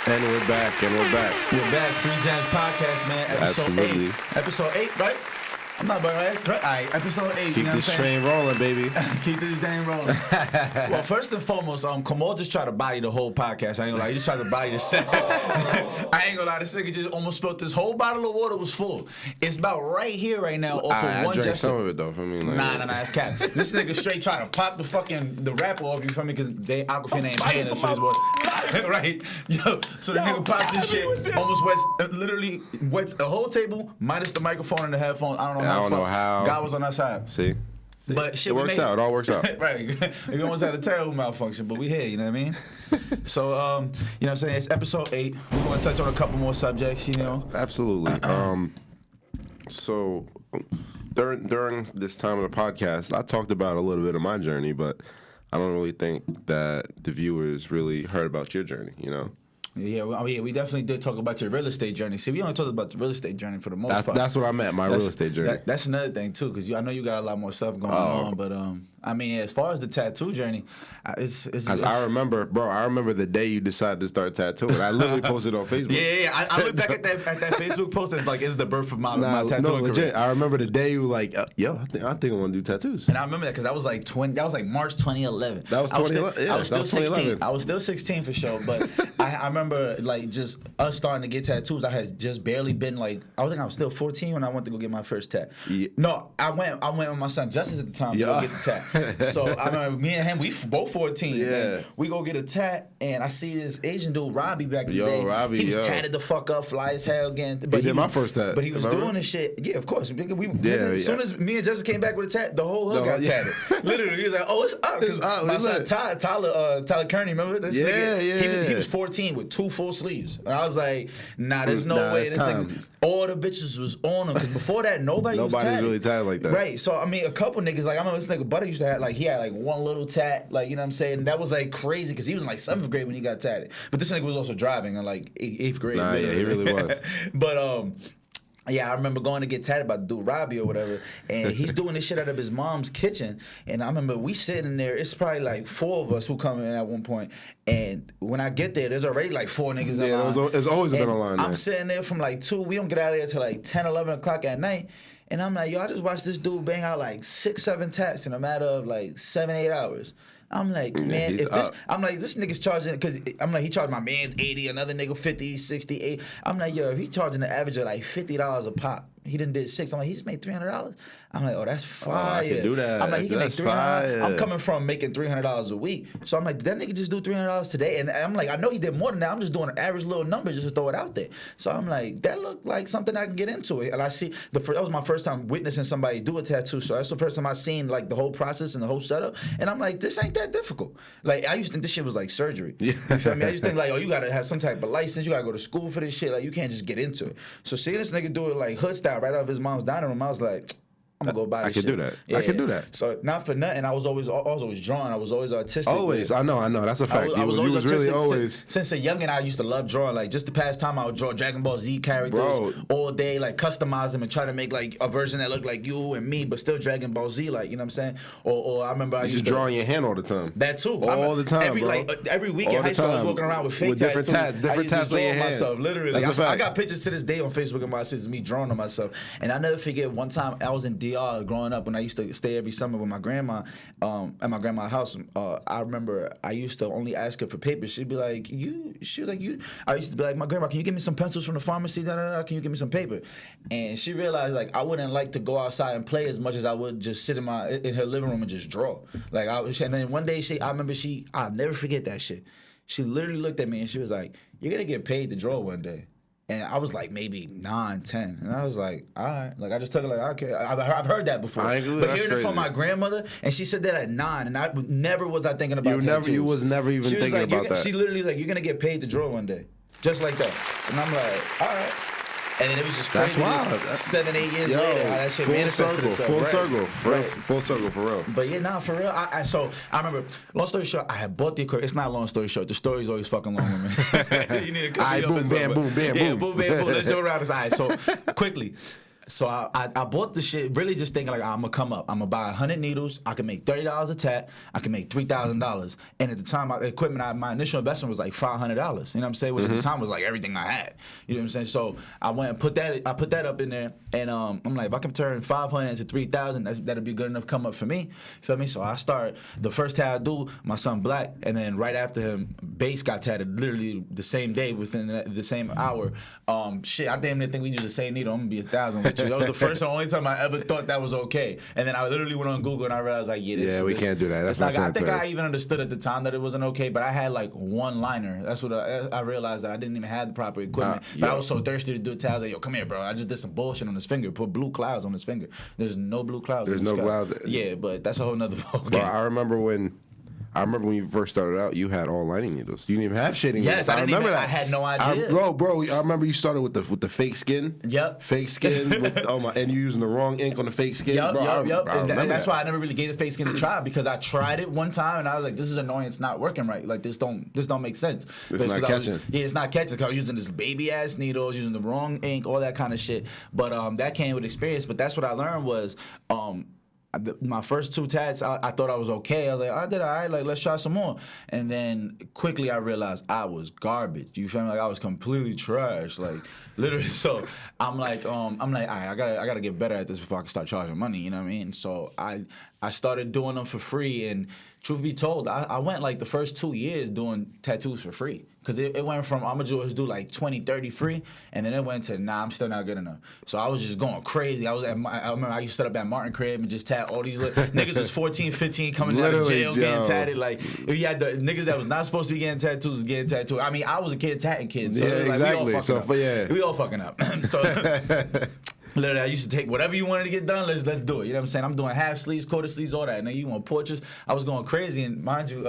And we're back. We're back. Free Jams Podcast, man. Absolutely. Episode 8, right? I'm not bugging, right? Correct. All right, episode 8. Keep this train rolling, baby. Keep this thing rolling. Well, first and foremost, Kamal just tried to body the whole podcast. I ain't gonna lie. He just tried to body the set. I ain't gonna lie. This nigga just almost spilled this whole bottle of water was full. It's about right here right now off of one I drank gesture. some of it, though, for me. Like, Nah, it's cap. This nigga straight trying to pop the wrapper off you from me because they Aquafina ain't paying us for this water. Right? Yo, so the nigga pops this shit, almost literally wets the whole table, minus the microphone and the headphones. I don't know how. God was on our side. See? But shit, it works out. It all works out. Right. We almost had a terrible malfunction, but we here, you know what I mean? So, you know what I'm saying? It's episode 8. We're going to touch on a couple more subjects, you know? Absolutely. So, during this time of the podcast, I talked about a little bit of my journey, but I don't really think that the viewers really heard about your journey, you know? Yeah, we definitely did talk about your real estate journey. See, we only talked about the real estate journey for the most part. That's what I meant, real estate journey. That's another thing, too, because I know you got a lot more stuff going on. But, I mean, as far as the tattoo journey, it's I remember the day you decided to start tattooing. I literally posted on Facebook. Yeah. I look back at that Facebook post and it's like, it's the birth of my tattooing legit. career. I remember the day you were like, yo, I think I want to do tattoos. And I remember that because that was like March 2011. That was 2011. I was still 16. I was still 16 for sure. But I remember like just us starting to get tattoos. I had just barely been like, I was still 14 when I went to go get my first tat. Yeah. No, I went with my son Justice at the time to go get the tat. So I remember me and him, we both 14. Yeah. Man. We go get a tat, and I see this Asian dude, Robbie, back in the day. Robbie, he was tatted the fuck up, fly as hell again. But he did my first tat. But he was doing this shit. Yeah, of course. As soon as me and Justice came back with a tat, the whole hood got tatted. Literally, he was like, "Oh, it's up." Because my son Tyler Kearney, remember this nigga? He was 14 with 2 full sleeves, and I was like, "Nah, there's no way." This nigga, all the bitches was on him because before that, nobody was tatted. Really tatted like that. Right. So I mean, a couple niggas like I remember this nigga Buddy used to have he had like one little tat, like you know what I'm saying. And that was like crazy because he was in like 7th grade when he got tatted. But this nigga was also driving in like 8th grade. Nah, yeah, he really was. But yeah, I remember going to get tatted by the dude Robbie or whatever, and he's doing this shit out of his mom's kitchen. And I remember we sitting there. It's probably like 4 of us who come in at one point. And when I get there, there's already like 4 niggas in line. Yeah, there's always been a line. I'm sitting there from like 2. We don't get out of there till like 10, 11 o'clock at night. And I'm like, yo, I just watched this dude bang out like 6, 7 tats in a matter of like 7, 8 hours. I'm like, man, this nigga's charging, because I'm like, he charged my man's 80, another nigga 50, 68. I'm like, yo, if he charging the average of like $50 a pop, he done did 6. I'm like, he just made $300. I'm like, oh, that's fire. I can do that. I'm like, he can make $300. Fire. I'm coming from making $300 a week. So I'm like, did that nigga just do $300 today? And I'm like, I know he did more than that. I'm just doing an average little number just to throw it out there. So I'm like, that looked like something I can get into it. And I see, that was my first time witnessing somebody do a tattoo. So that's the first time I seen like the whole process and the whole setup. And I'm like, this ain't that difficult. Like, I used to think this shit was like surgery. Yeah. You feel me? I used to think like, oh, you gotta have some type of license. You gotta go to school for this shit. Like, you can't just get into it. So seeing this nigga do it like hood style right out of his mom's dining room, I was like, I'm gonna go buy this shit. I can do that. So not for nothing, I was always drawing. I was always artistic. Always. I know. That's a fact. I was really always. Since a youngin', I used to love drawing. Like just the past time, I would draw Dragon Ball Z characters all day, like customize them and try to make like a version that looked like you and me, but still Dragon Ball Z, like you know what I'm saying? Or I remember I used to drawing your hand all the time. That too. All the time, every week in high school, I was walking around with fake different tats. Different tats on your hand. Myself, literally. I got pictures to this day on Facebook of my sisters, me drawing on myself. And I never forget one time I was in DR growing up when I used to stay every summer with my grandma at my grandma's house. I remember I used to only ask her for papers. She'd be like, I used to be like, my grandma, can you give me some pencils from the pharmacy? Can you give me some paper? And she realized like I wouldn't like to go outside and play as much as I would just sit in her living room and just draw. And then one day I'll never forget that shit. She literally looked at me and she was like, you're gonna get paid to draw one day. And I was like maybe 9, 10. And I was like, all right. Like, I just took it like, okay. I've heard that before. But hearing it from my grandmother, and she said that at 9, and I never was thinking about tattoos. You was never even thinking about that. She literally was like, you're going to get paid to draw one day. Just like that. And I'm like, all right. And then it was just crazy. That's wild. 7, 8 years later, how that shit manifested itself. Full circle, for real. But yeah, for real. So I remember, long story short, I had bought the aquarium. It's not long story short. The story's always fucking long with me. You need to cut me up. Boom, bam, boom. Yeah, boom, bam, boom. Let's go around this. All right, so quickly. So I bought the shit really just thinking like I'm gonna come up. I'm gonna buy 100 needles. I can make $30 a tat. I can make $3,000. And at the time, my initial investment was like $500. You know what I'm saying? Which at the time was like everything I had. You know what I'm saying? So I went and put that up in there, and I'm like, if I can turn 500 into 3,000, that'll be good enough come up for me. You feel me? So I start the first tat I do, my son Black, and then right after him, Bass got tatted literally the same day within the same hour. Shit, I damn near think we use the same needle. I'm gonna be 1,000 with you. That was the first and only time I ever thought that was okay. And then I literally went on Google and I realized like, we can't do that. That's not I think I even understood at the time that it wasn't okay, but I had like one liner. That's what I realized that I didn't even have the proper equipment. But I was so thirsty to do it. I was like, yo, come here, bro. I just did some bullshit on his finger. Put blue clouds on his finger. There's no blue clouds. There's no clouds. Yeah, but that's a whole nother ballgame. Well, I remember when you first started out, you had all lining needles. You didn't even have shading needles. Yes, I remember that. I had no idea. Bro, I remember you started with the fake skin. Yep. Fake skin. And you using the wrong ink on the fake skin. Yep. And that's why I never really gave the fake skin a try, because I tried it one time and I was like, this is annoying. It's not working right. Like this don't make sense. It's not catching. It's not catching. Cause I was using this baby ass needles, using the wrong ink, all that kind of shit. But that came with experience. But that's what I learned was. My first 2 tats, I thought I was okay. I was like, I did all right. Like, let's try some more. And then quickly I realized I was garbage. You feel me? Like I was completely trash. Like literally. So I'm like, all right, I gotta get better at this before I can start charging money. You know what I mean? So I started doing them for free. And truth be told, I went like the first 2 years doing tattoos for free. Because it went from, I'm going to do like 20, 30 free, and then it went to, I'm still not good enough. So I was just going crazy. I remember I used to set up at Martin Crib and just tat all these niggas was 14, 15 coming out of jail getting tatted. Like, you had the niggas that was not supposed to be getting tattoos was getting tattooed. I mean, I was a kid tatting kids. So yeah, exactly. We all fucking up. So literally, I used to take whatever you wanted to get done, let's do it. You know what I'm saying? I'm doing half sleeves, quarter sleeves, all that. And then you want portraits. I was going crazy, and mind you,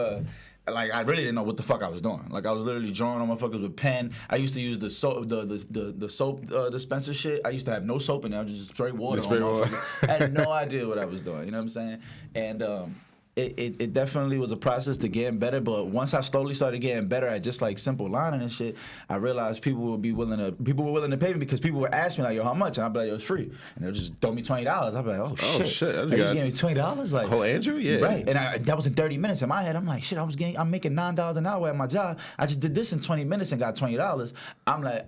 like I really didn't know what the fuck I was doing. Like I was literally drawing on motherfuckers with pen. I used to use the soap, the soap dispenser shit. I used to have no soap in there. I was just spray water on motherfuckers. I had no idea what I was doing. You know what I'm saying? And it definitely was a process to getting better. But once I slowly started getting better at just like simple lining and shit, I realized people were willing to pay me, because people would ask me like, yo, how much? And I'd be like, yo, it's free. And they'll just throw me $20. I'd be like, oh shit. That's they just gave me $20. Like, oh, Andrew, yeah, right. And that was in 30 minutes. In my head, I'm like, shit, I'm making $9 an hour at my job. I just did this in 20 minutes and got $20. I'm like,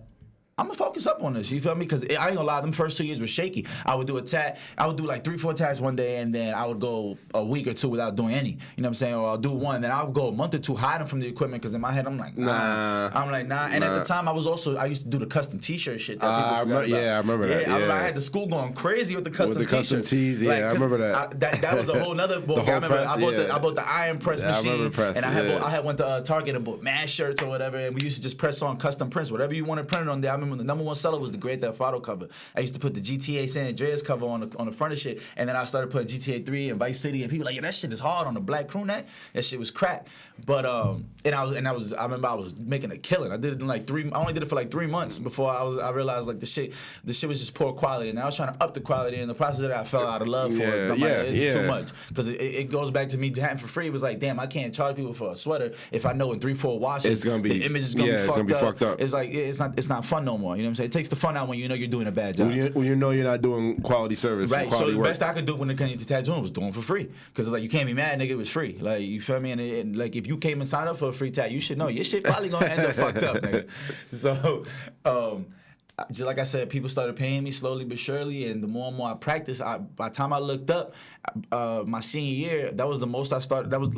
I'm gonna focus up on this. You feel me? Because I ain't gonna lie, them first 2 years were shaky. I would do a tat. I would do like 3-4 tats one day, and then I would go a week or two without doing any. You know what I'm saying? Or I'll do one, and then I'll go a month or two hiding from the equipment, because in my head I'm like, nah. And at the time I used to do the custom T-shirt shit that people forgot about. Yeah, I remember that. Yeah. I had the school going crazy with the custom T-shirts. Custom tees, yeah, like, I remember that. That was a whole nother book. I remember press, I bought the iron press machine, I remember press, and I had went to Target and bought mad shirts or whatever, and we used to just press on custom prints, whatever you wanted printed on there. I remember the number one seller was the Great Theft Auto cover. I used to put the GTA San Andreas cover on the front of shit, and then I started putting GTA 3 and Vice City, and people were like, yeah, that shit is hard on the black crew neck. That shit was crack. But I remember I was making a killing. I did it in like I only did it for like 3 months before I realized like the shit was just poor quality, and I was trying to up the quality. In the process of that, I fell out of love for it. It's too much, because it goes back to me having for free. It was like, damn, I can't charge people for a sweater if I know in 3-4 washes the image is gonna be fucked up. It's like it's not fun no more. You know what I'm saying? It takes the fun out when you know you're doing a bad job. When you know you're not doing quality service. Right. So the best I could do when it came to tattooing was doing for free, because it's like you can't be mad, nigga. It was free. Like, you feel me? And like if you came and signed up for a free tat, you should know your shit probably gonna end up fucked up, nigga. So. Just like I said, people started paying me slowly but surely, and the more and more I practiced, by the time I looked up, my senior year, that was the most I started. That was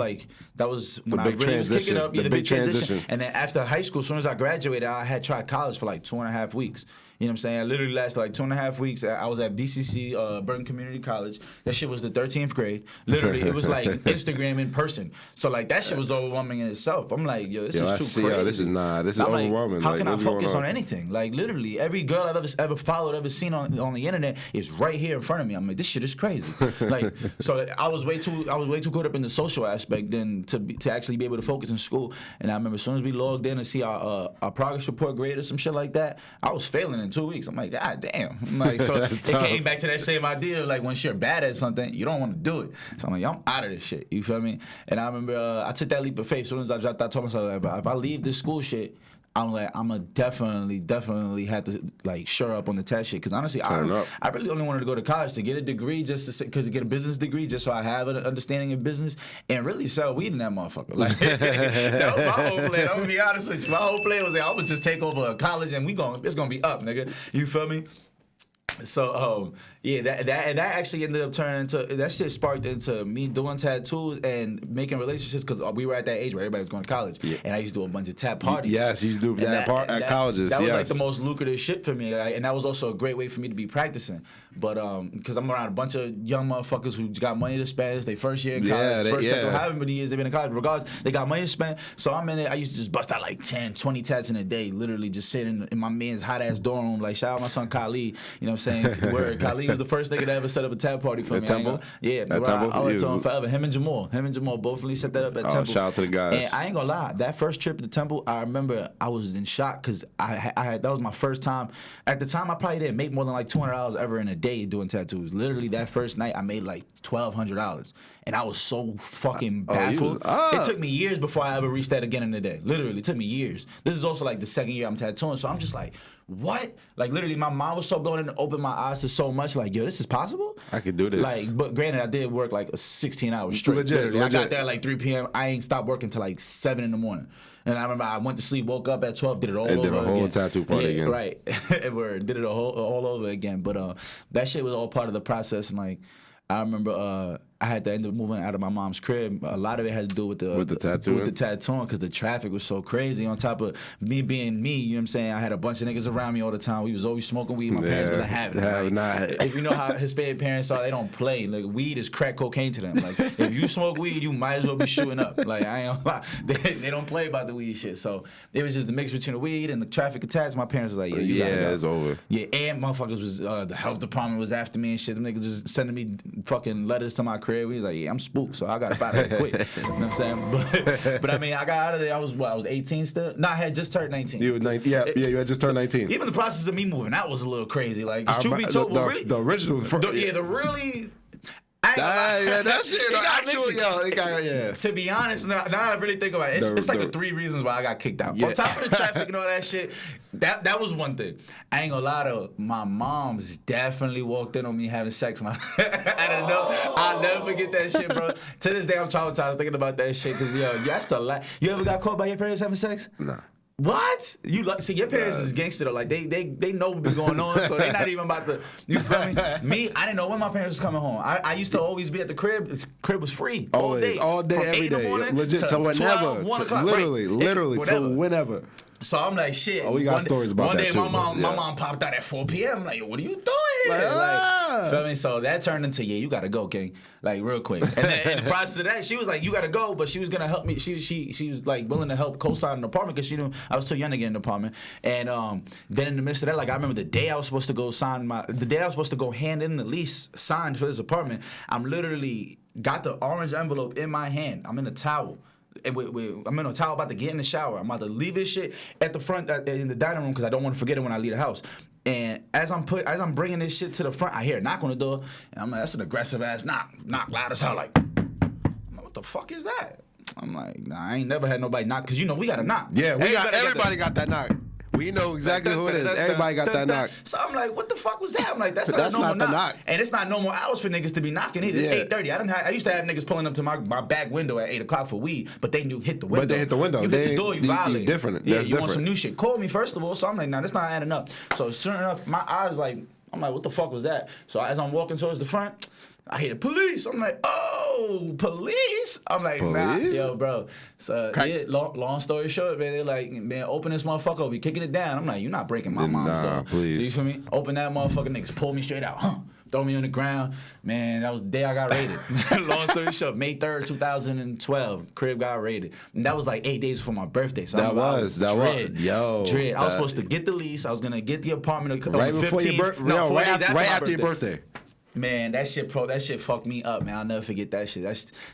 when I really was kicking up. The big transition. And then after high school, as soon as I graduated, I had tried college for like 2.5 weeks. You know what I'm saying? I literally lasted like 2.5 weeks. I was at BCC, Burton Community College. That shit was the 13th grade. Literally, it was like Instagram in person. So like that shit was overwhelming in itself. I'm like, this is too crazy. This is overwhelming. How can I focus on anything? Like literally, every girl I've ever followed, ever seen on the internet is right here in front of me. I'm like, this shit is crazy. Like, so I was way too caught up in the social aspect than to actually be able to focus in school. And I remember as soon as we logged in and see our progress report grade or some shit like that, I was failing in 2 weeks. I'm like, God damn. I'm like, so it came back to that same idea of like, once you're bad at something, you don't want to do it. So I'm like, I'm out of this shit. You feel me? And I remember I took that leap of faith. As soon as I dropped out, I told myself, if I leave this school shit, I'm like, I'm gonna definitely have to like shore up on the test shit. Because honestly, I really only wanted to go to college to get a degree, just to get a business degree, just so I have an understanding of business and really sell weed in that motherfucker. Like that was my whole plan. I'm gonna be honest with you. My whole plan was that I'm gonna just take over a college and it's gonna be up, nigga. You feel me? So yeah, that actually ended up turning into, that shit sparked into me doing tattoos and making relationships, because we were at that age where everybody was going to college, and I used to do a bunch of tat parties. Yes, you used to do at colleges. That was like the most lucrative shit for me, and that was also a great way for me to be practicing. But because I'm around a bunch of young motherfuckers who got money to spend, it's their first year in college, second, however many years they've been in college. Regardless, they got money to spend. So I'm in there. I used to just bust out like 10, 20 tats in a day, literally just sitting in my man's hot ass dorm room. Like, shout out my son Khalid. You know what I'm saying? Word. Khalid was the first nigga to ever set up a tat party for me. Temple? Yeah, I went to him forever. Him and Jamal both really set that up at Temple. Shout out to the guys. And I ain't gonna lie, that first trip to Temple, I remember I was in shock because I had that was my first time. At the time, I probably didn't make more than like $200 ever in a day doing tattoos. Literally, that first night, I made like $1,200. And I was so fucking baffled. It took me years before I ever reached that again in a day. Literally, it took me years. This is also like the second year I'm tattooing, so I'm just like, what? Like, literally, my mind was so blown and opened my eyes to so much. Like, yo, this is possible? I could do this. Like, but granted, I did work like 16 hours straight. Legit. I got there at like 3 p.m. I ain't stopped working till like 7 in the morning. And I remember I went to sleep, woke up at 12, did it all over again. And did a whole tattoo party again. Right. Did it all over again. But that shit was all part of the process. And like, I remember I had to end up moving out of my mom's crib. A lot of it had to do with the tattooing, because the traffic was so crazy. On top of me being me, you know what I'm saying? I had a bunch of niggas around me all the time. We was always smoking weed. My parents wasn't having it. Like, if you know how Hispanic parents are, they don't play. Like, weed is crack cocaine to them. Like, if you smoke weed, you might as well be shooting up. Like, I ain't gonna lie. They don't play about the weed shit. So it was just the mix between the weed and the traffic attacks. My parents was like, yeah, you gotta go. It's over. Yeah, and motherfuckers was the health department was after me and shit. Them niggas just sending me fucking letters to my crib. We was like, yeah, I'm spooked, so I got up out of there quick. You know what I'm saying? But I mean, I got out of there. I was 18 still. No, I had just turned 19. You were 19. Yeah, you had just turned 19. Even the process of me moving, that was a little crazy. Like, truth be told, the original, the really. That shit. To be honest, now I really think about it, it's like the 3 reasons why I got kicked out. Yeah. On top of the traffic and all that shit, that was one thing. I ain't gonna lie though, my mom's definitely walked in on me having sex. I don't know. I'll never forget that shit, bro. To this day, I'm traumatized thinking about that shit because that's the last. You ever got caught by your parents having sex? Nah. What? See, your parents is gangster though. Like they know what's going on, so they not even about to. You feel me? Me, I didn't know when my parents was coming home. I used to always be at the crib. The crib was free all day, every day, legit till whenever. 1 o'clock, literally till whenever. So I'm like, shit. We got stories about that too. One day, my mom popped out at 4 p.m. I'm like, yo, what are you doing here? Feel me? So that turned into, you gotta go, King. Like, real quick. And then in the process of that, she was like, you gotta go, but she was gonna help me. She was like willing to help co-sign an apartment because she knew I was too young to get an apartment. And then in the midst of that, like, I remember the day I was supposed to go hand in the lease signed for this apartment, I'm literally got the orange envelope in my hand. I'm in a towel. I'm in a towel about to get in the shower. I'm about to leave this shit at the front in the dining room because I don't want to forget it when I leave the house. And as I'm bringing this shit to the front, I hear a knock on the door, and I'm like, that's an aggressive ass knock loud as hell. Like, I'm like, what the fuck is that? I'm like, nah, I ain't never had nobody knock because we got a knock. Yeah, everybody got that knock. We know exactly who it is. Everybody got that knock. So I'm like, what the fuck was that? I'm like, that's not a normal knock. And it's not normal hours for niggas to be knocking either. It's 8:30. I used to have niggas pulling up to my back window at 8 o'clock for weed, but they knew hit the window. But they hit the window. You hit the door, you violate. Different. Yeah, you want some new shit. Call me first of all. So I'm like, nah, that's not adding up. So sure enough, my eyes I'm like, what the fuck was that? So as I'm walking towards the front, I hear police. I'm like, oh, police? I'm like, nah, yo, bro. So, long story short, man, they're like, man, open this motherfucker, we kicking it down. I'm like, you're not breaking my mom's door. Please. So you feel me? Open that motherfucker, niggas pull me straight out. Throw me on the ground. Man, that was the day I got raided. Long story short, May 3rd, 2012, crib got raided. And that was like 8 days before my birthday. So that was. Dread. I was supposed to get the lease. I was going to get the apartment right before your birthday. No, 4 days after your birthday. Man, that shit fucked me up, man. I'll never forget that shit.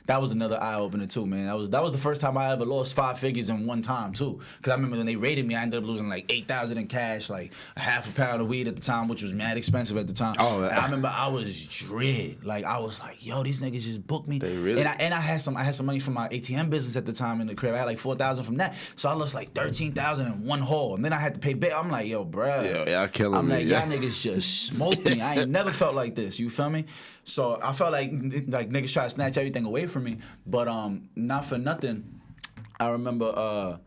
That was another eye opener too, man. That was the first time I ever lost 5 figures in one time too. Cause I remember when they raided me, I ended up losing like $8,000 in cash, like a half a pound of weed at the time, which was mad expensive at the time. Oh, and I remember I was dread. Like I was like, yo, these niggas just booked me. They really? And I had some money from my ATM business at the time in the crib. I had like $4,000 from that, so I lost like $13,000 in one haul, and then I had to pay bail. I'm like, yo, bruh. Yeah, y'all killing I'm me. like, y'all niggas just smoked me. I ain't never felt like this. You feel me? So I felt like niggas try to snatch everything away from me, but not for nothing. I remember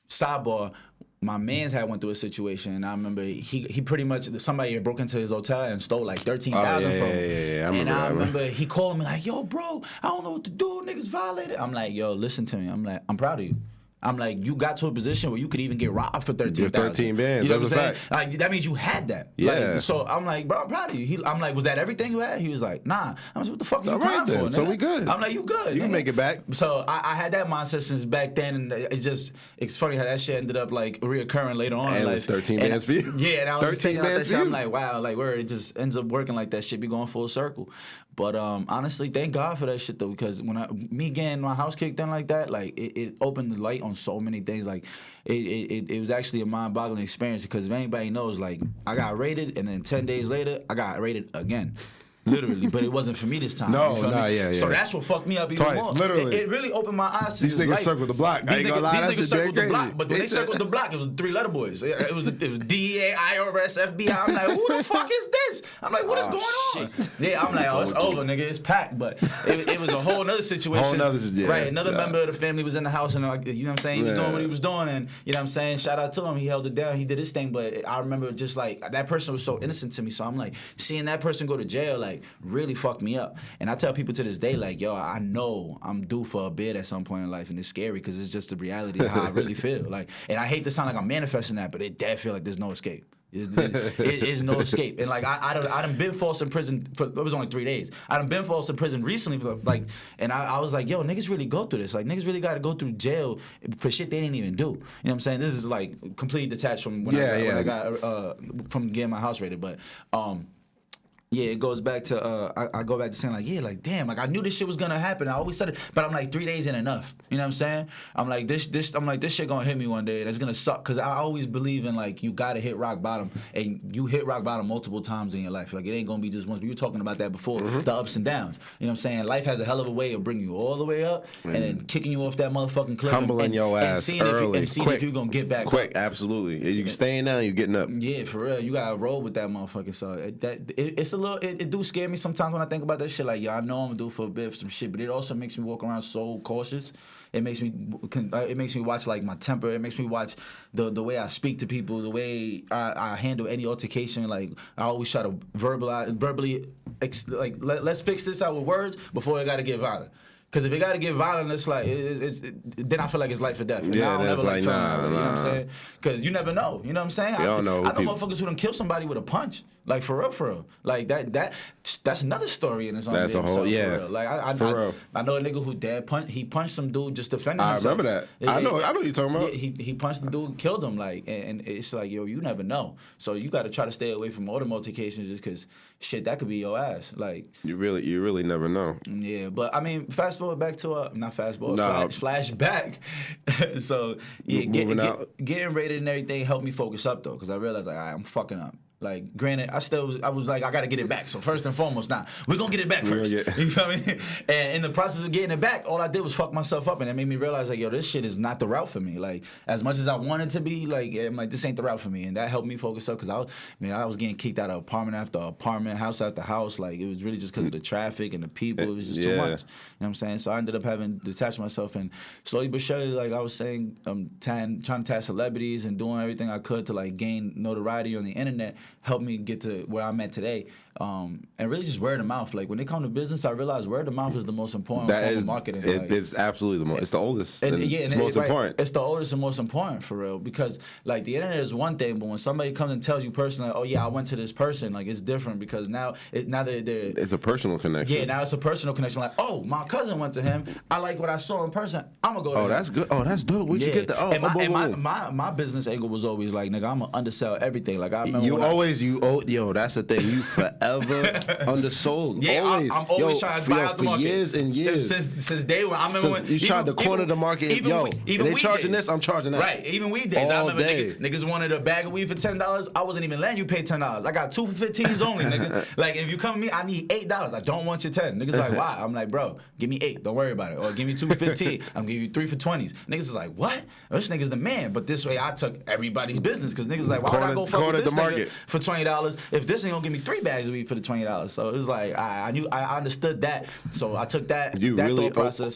sidebar. My man's had went through a situation, and I remember he pretty much somebody had broke into his hotel and stole like $13,000 from him. I remember he called me like, "Yo, bro, I don't know what to do. Niggas violated." I'm like, "Yo, listen to me." I'm like, "I'm proud of you." I'm like, you got to a position where you could even get robbed for 13,000. 13 bands. You know That's what a I'm fact. saying? Like, that means you had that. Yeah. Like, so I'm like, bro, I'm proud of you. I'm like, was that everything you had? He was like, nah. I'm like, what the fuck are you crying for? So nigga? we good. I'm like, you good. You can make it back. So I had that mindset since back then, and it's funny how that shit ended up like reoccurring later on And in it life. was 13 bands for you. Yeah, and I was just 13 taking out that bands shit. for I'm you. like, wow, like where it just ends up working like that shit be going full circle. But honestly, thank God for that shit though, because when me getting my house kicked in like that, like it opened the light on so many things. Like it was actually a mind-boggling experience, because if anybody knows, like I got raided, and then 10 days later I got raided again. Literally, but it wasn't for me this time. No, you feel nah, me? yeah. So that's what fucked me up even Twice, more. literally. It really opened my eyes to These this niggas life. circled the block. I ain't gonna lie, that These shit niggas dead circled the crazy. block, but when they circled the block, it was 3 letter boys. It was DEA, IRS, FBI. I'm like, who the fuck is this? I'm like, what is going on? Yeah, I'm like, oh, it's over, nigga. It's packed. But it was a whole nother situation. Right, another member of the family was in the house, and like, you know what I'm saying? He was doing what he was doing, and you know what I'm saying? Shout out to him. He held it down. He did his thing. But I remember just like that person was so innocent to me. So I'm like, seeing that person go to jail like really fucked me up. And I tell people to this day, like, yo, I know I'm due for a bid at some point in life, and it's scary because it's just the reality of how I really feel. Like, and I hate to sound like I'm manifesting that, but it dead feel like there's no escape. It's no escape. And like I done been false in prison for, it was only 3 days. I done been false in prison recently for like, and I was like, yo, niggas really go through this. Like niggas really got to go through jail for shit they didn't even do. You know what I'm saying? This is like completely detached from when I got from getting my house raided, but yeah, it goes back to I go back to saying like, yeah, like damn, like I knew this shit was gonna happen. I always said it, but I'm like 3 days ain't enough. You know what I'm saying? I'm like this shit gonna hit me one day, and it's gonna suck, because I always believe in like you gotta hit rock bottom, and you hit rock bottom multiple times in your life. Like it ain't gonna be just once. We were talking about that before, the ups and downs. You know what I'm saying? Life has a hell of a way of bringing you all the way up and then kicking you off that motherfucking cliff, humbling your ass seeing early, if you're gonna get back quick. up. Absolutely, you staying down, you getting up. Yeah, for real. You gotta roll with that motherfucker. So it's a little. It do scare me sometimes when I think about that shit. Like, yo, I know I'm due for a bit of some shit, but it also makes me walk around so cautious. It makes me watch like my temper. It makes me watch the way I speak to people, the way I handle any altercation. Like I always try to verbally, like let's fix this out with words before I gotta get violent. Because if it got to get violent, it's like, then I feel like it's life or death. And Yeah, I don't that's ever like, feeling nah, that way, you know what I'm nah. saying? Because you never know. You know what I'm saying? You don't know I know people. motherfuckers who done kill somebody with a punch. Like, for real. Like, that's another story in its own. That's a whole, itself, yeah. For real. Like, For real. I know a nigga who he punched some dude just defending I himself. remember that. I know what you're talking about. Yeah, he punched the dude, killed him, like, and it's like, yo, you never know. So you got to try to stay away from all the altercations, just because shit, that could be your ass. Like, You really never know. yeah, but I mean, fast forward back to not fast forward, Nah. flashback. So yeah, Moving out. getting rated and everything helped me focus up though, because I realized like, all right, I'm fucking up. Like, granted, I was like, I gotta get it back. So first and foremost, we're gonna get it back first. You feel me? And in the process of getting it back, all I did was fuck myself up, and it made me realize like, yo, this shit is not the route for me. Like, as much as I wanted to be, like, I'm like, this ain't the route for me, and that helped me focus up, because I was getting kicked out of apartment after apartment, house after house. Like, it was really just because of the traffic and the people. It was just too much. You know what I'm saying? So I ended up having to detach myself, and slowly but surely, like I was saying, trying to tag celebrities and doing everything I could to like gain notoriety on the internet helped me get to where I'm at today. And really just word of mouth. Like when it comes to business, I realized word of mouth is the most important form of marketing. It's absolutely the most. It's the oldest. It's most right, important. It's the oldest and most important for real, because like the internet is one thing, but when somebody comes and tells you personally, oh yeah, I went to this person, like it's different, because now they're It's a personal connection. yeah, now it's a personal connection. Like, oh, my cousin went to him. I like what I saw in person. I'm gonna go to him. Oh, that's good. Oh, that's dope. Where'd you get the? Oh, and my business angle was always like, nigga, I'm gonna undersell everything. Like I remember yo, that's the thing. You forever ever undersold. Yeah, always. I'm always trying to buy out the for market. years and years. Since day one. I remember when you tried to corner the market. Even they charging days. this, I'm charging that. Right, even weed days. I All remember day. niggas wanted a bag of weed for $10. I wasn't even letting you pay $10. I got 2 for 15s only, nigga. Like, if you come to me, I need $8. I don't want your 10. Niggas like, why? I'm like, bro, give me 8. Don't worry about it. Or give me 2 for 15. I'm gonna give you 3 for 20s. Niggas is like, what? This nigga's the man. But this way, I took everybody's business because niggas like, why would I go fuck with this nigga for $20 if this ain't gonna give me 3 bags of weed for the $20? So it was like, I understood that. So I took that. You that really thought process.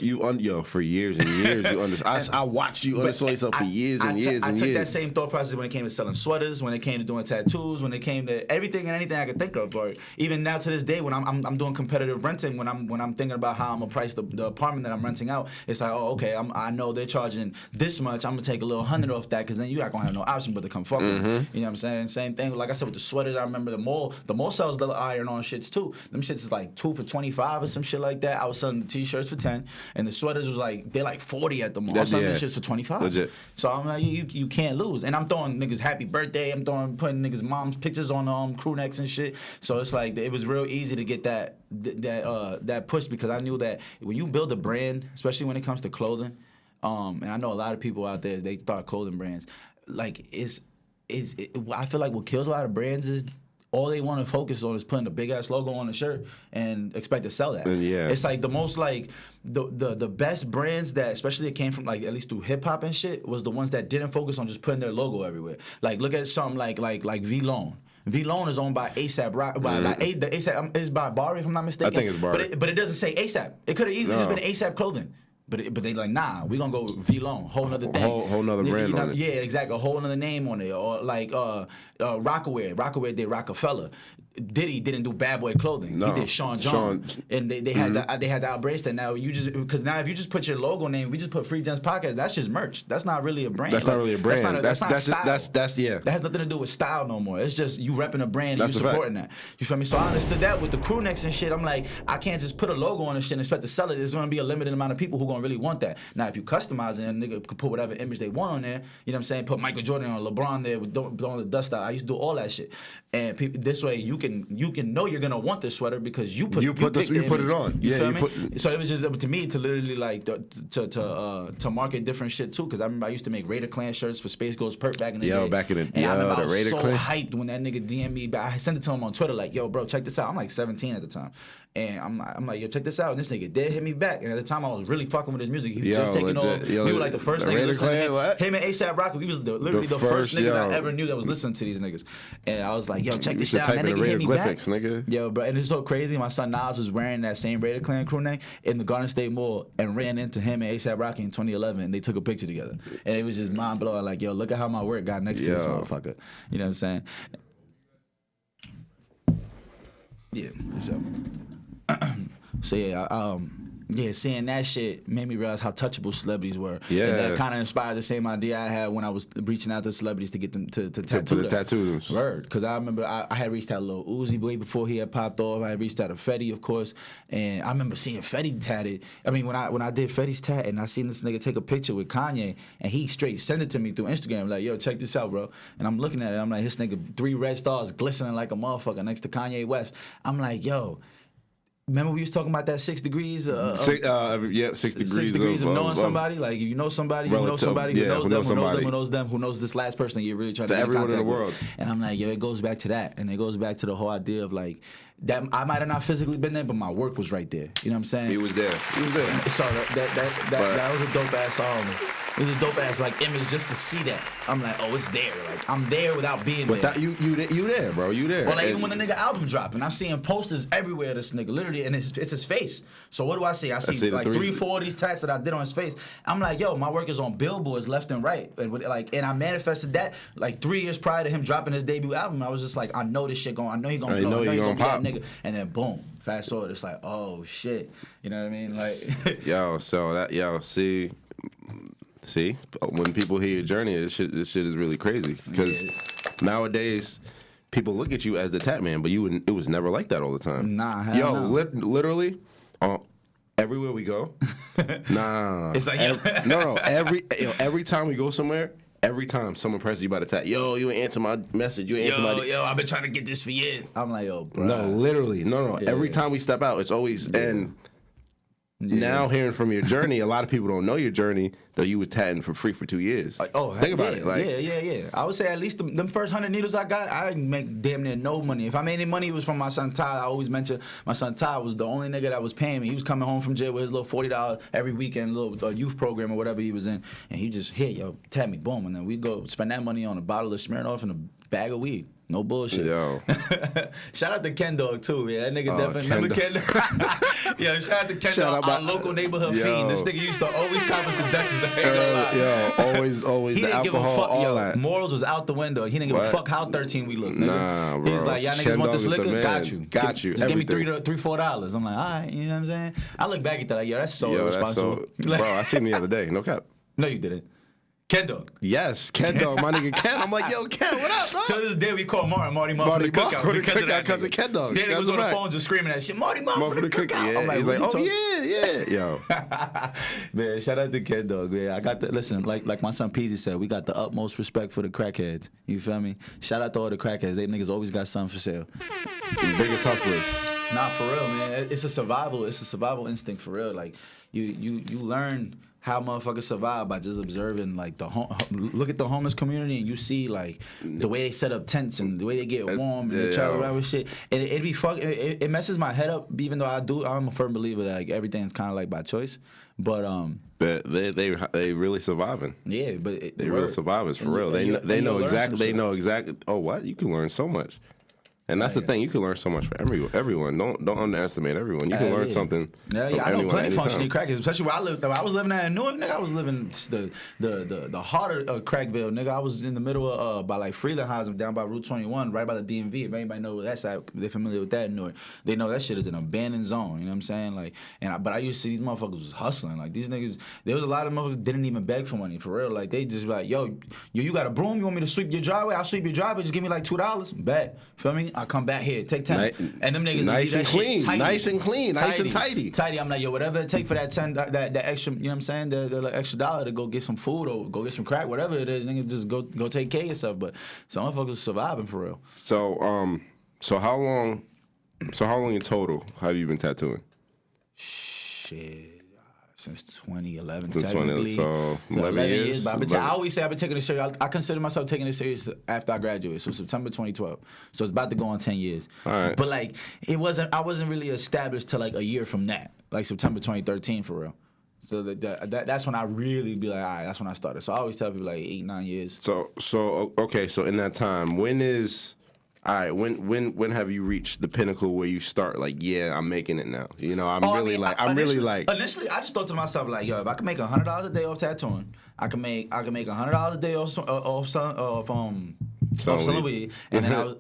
for years and years you understood. I watched you undersold yourself for years and years and years. I took that same thought process when it came to selling sweaters, when it came to doing tattoos, when it came to everything and anything I could think of. Or even now to this day, when I'm doing competitive renting, when I'm thinking about how I'm gonna price the apartment that I'm renting out, it's like, oh, okay, I know they're charging this much. I'm gonna take a little $100 off that because then you're not gonna have no option but to come fuck with me. You know what I'm saying? Same thing. Like I said with the sweaters, I remember the mall sells the iron-on shits too. Them shits is like 2 for 25 or some shit like that. I was selling the t-shirts for 10, and the sweaters was like they're like 40 at the mall. I was selling the shits for 25. Legit. So I'm like, you can't lose. And I'm throwing niggas happy birthday. I'm putting niggas mom's pictures on crew necks and shit. So it's like it was real easy to get that push because I knew that when you build a brand, especially when it comes to clothing, and I know a lot of people out there they start clothing brands. Like I feel like what kills a lot of brands is all they want to focus on is putting a big ass logo on the shirt and expect to sell that. Yeah. It's like the most like the best brands that especially it came from like at least through hip hop and shit was the ones that didn't focus on just putting their logo everywhere. Like look at something like V-Lone. V-Lone is owned by ASAP Rock, by the ASAP is by Barry if I'm not mistaken. I think it's Barry. But it doesn't say ASAP. It could have easily just been ASAP clothing. But they like, nah, we gonna go V-Lone, whole nother thing. Whole nother brand on it. Yeah, exactly, a whole nother name on it. Or like Rockaware did Rockefeller. Diddy didn't do Bad Boy Clothing. He did Sean John. And they had to embrace that. Now if you just put your logo name, we just put Free Gems Podcast, that's just merch. That's not really a brand. That's not really a brand. That's not style. That's yeah. That has nothing to do with style no more. It's just you repping a brand and That's you supporting that. You feel me? So I understood that with the crew necks and shit. I'm like, I can't just put a logo on this shit and expect to sell it. There's gonna be a limited amount of people who gonna really want that. Now if you customize it, a nigga could put whatever image they want on there. You know what I'm saying? Put Michael Jordan on, LeBron there with blowing the dust out. I used to do all that shit. And this way you can know you're gonna want this sweater because you put it on. You feel me? So it was just up to me to literally like to market different shit too. Because I remember I used to make Raider Clan shirts for Space Ghost Perk back in the day. Back in the and I remember I was Raider so Clan. hyped when that nigga DM'd me. But I sent it to him on Twitter like, yo, bro, check this out. I'm like 17 at the time. And I'm like, yo, check this out. And this nigga did hit me back. And at the time, I was really fucking with his music. He was just taking off. We were like the first niggas listening to him and ASAP Rocky. We was literally the first niggas I ever knew that was listening to these niggas. And I was like, yo, check this out. And that nigga hit me back. Nigga. Yo, bro, and it's so crazy. My son Nas was wearing that same Raider Clan crew name in the Garden State Mall and ran into him and ASAP Rocky in 2011. And they took a picture together. And it was just mind blowing. Like, yo, look at how my work got next to this motherfucker. You know what I'm saying? Yeah. So yeah, seeing that shit made me realize how touchable celebrities were. Yeah. And that kind of inspired the same idea I had when I was reaching out to celebrities to get them to tattoo them. Tattoos. Word. Because I remember I had reached out a little Uzi way before he had popped off. I had reached out to Fetty, of course. And I remember seeing Fetty tatted. I mean, when I did Fetty's tat and I seen this nigga take a picture with Kanye and he straight sent it to me through Instagram like, yo, check this out, bro. And I'm looking at it. I'm like, this nigga 3 red stars glistening like a motherfucker next to Kanye West. I'm like, yo. Remember we was talking about that 6 degrees? 6 degrees. 6 degrees of knowing somebody. Like if you know somebody, you know somebody who knows them, who knows this last person that you're really trying to get in everyone contact in the world. With. And I'm like, yo, it goes back to that, and it goes back to the whole idea of like that. I might have not physically been there, but my work was right there. You know what I'm saying? He was there. So that was a dope ass it was a dope ass like image just to see that. I'm like, oh, it's there. Like I'm there without being there. But you there, bro. You there. Or like even when the nigga album dropped, and I'm seeing posters everywhere of this nigga, literally, and it's his face. So what do I see? I see like 3-4 of these tats that I did on his face. I'm like, yo, my work is on billboards left and right, and I manifested that like 3 years prior to him dropping his debut album. I was just like, I know this shit going. I know he gonna blow. I know he gonna be that nigga. And then boom, fast forward, it's like, oh shit. You know what I mean? Like, See, when people hear your journey, this shit is really crazy. Because nowadays, people look at you as the tat man, but it was never like that all the time. Nah, hell no. Literally, everywhere we go, nah. It's like every time we go somewhere, every time someone presses you by the tap, yo, you ain't answer my message. You ain't answer my. Yo, I've been trying to get this for years. I'm like, yo, bro. No, literally, no. Yeah. Every time we step out, it's always and. Now hearing from your journey, a lot of people don't know your journey. Though you was tatting for free for 2 years. Think about it. Like, yeah. I would say at least them first 100 needles I got, I didn't make damn near no money. If I made any money, it was from my son Ty. I always mention my son Ty was the only nigga that was paying me. He was coming home from jail with his little $40 every weekend, little youth program or whatever he was in, and he just tat me, boom, and then we go spend that money on a bottle of Smirnoff and a bag of weed. No bullshit. Yo. Shout out to Ken Dog too, man. That nigga definitely remember Ken Dog. Yo, shout out to Ken Dog, our local neighborhood fiend. This nigga used to always cop us the Dutchess. I ain't gonna lie. Yo, always he the didn't alcohol, give a fuck. all Yo, that. Morals was out the window. He didn't give a fuck how 13 we looked, nigga. Nah, bro. He's like, y'all niggas Ken want this Dog is the liquor? man. Got you. Just Everything. give me $3-4. I'm like, all right, you know what I'm saying? I look back at that like, yo, that's so irresponsible. Bro, I seen him the other day. No cap. No, you didn't. Ken Dog. Yes, Ken Dog, my nigga Ken. I'm like, yo, Ken, what up, bro? To this day, we call Marty for the cookout because of Ken Dog. Yeah, he was on the phone just screaming that shit. Marty for the cookout. Yeah, I'm like, he's like, oh yeah, yo. Man, shout out to Ken Dog, man. I got the listen, like my son Peasy said, we got the utmost respect for the crackheads. You feel me? Shout out to all the crackheads. They niggas always got something for sale. The biggest hustlers. Nah, for real, man. It's a survival instinct for real. Like you learn how motherfuckers survive by just observing, like, look at the homeless community and you see, like, the way they set up tents and the way they get warm and they travel around with shit. And it be it messes my head up, even though I'm a firm believer that, like, everything's kind of, like, by choice. But they really surviving. Yeah, but they really survivors for real. They know exactly. Oh, what? You can learn so much. And that's the thing. You can learn so much from everyone. Don't underestimate everyone. You can learn something. Yeah, I know plenty functioning crackers, especially where I lived. I was living in Newark, nigga. I was living the harder Crackville, nigga. I was in the middle of by like Freeland down by Route 21, right by the DMV. If anybody knows that side, they're familiar with that in Newark. They know that shit is an abandoned zone. You know what I'm saying? Like, but I used to see these motherfuckers was hustling. Like these niggas, there was a lot of motherfuckers didn't even beg for money for real. Like they just be like, yo, you got a broom? You want me to sweep your driveway? I'll sweep your driveway. Just give me like $2. Bet. Feel me? I'll come back here. Take 10. And them niggas nice and clean. Nice and clean. Nice and tidy. Tidy. I'm like, yo, whatever it take for that 10, that extra, you know what I'm saying? The like, extra $1 to go get some food or go get some crack, whatever it is, nigga, just go take care of yourself. But some motherfuckers surviving for real. So how long in total have you been tattooing? Shit. Since 2011, Since technically. 2011, so 11 years. But I always say I've been taking it serious. I consider myself taking it serious after I graduated. So September 2012. So it's about to go on 10 years. All right. But like, I wasn't really established till like a year from that, like September 2013 for real. So that's when I really be like, all right, that's when I started. So I always tell people like 8-9 years. So okay, so in that time, when have you reached the pinnacle where you start like, yeah, I'm making it now? You know, Initially, I just thought to myself like, yo, if I can make $100 a day off tattooing, I can make $100 a day off selling weed, and then I was,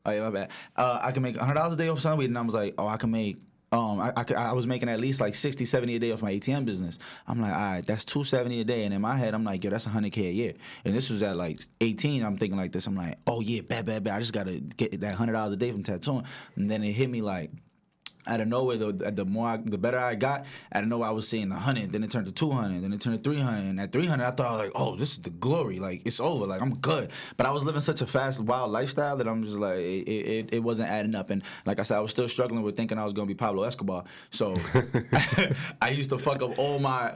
oh yeah, my bad. I can make $100 a day off selling weed, and I was like, oh, I can make. I was making at least like $60-70 a day off my ATM business. I'm like, all right, that's $270 a day. And in my head, I'm like, yo, that's $100K a year. And this was at like 18. I'm thinking like this. I'm like, oh yeah, bad. I just gotta get that $100 a day from tattooing. And then it hit me like, out of nowhere, the better I got, out of nowhere I was seeing 100, then it turned to 200, then it turned to 300, and at 300 I thought like, oh, this is the glory, like it's over, like I'm good. But I was living such a fast, wild lifestyle that I'm just like, it wasn't adding up. And like I said, I was still struggling with thinking I was gonna be Pablo Escobar. So I used to fuck up all my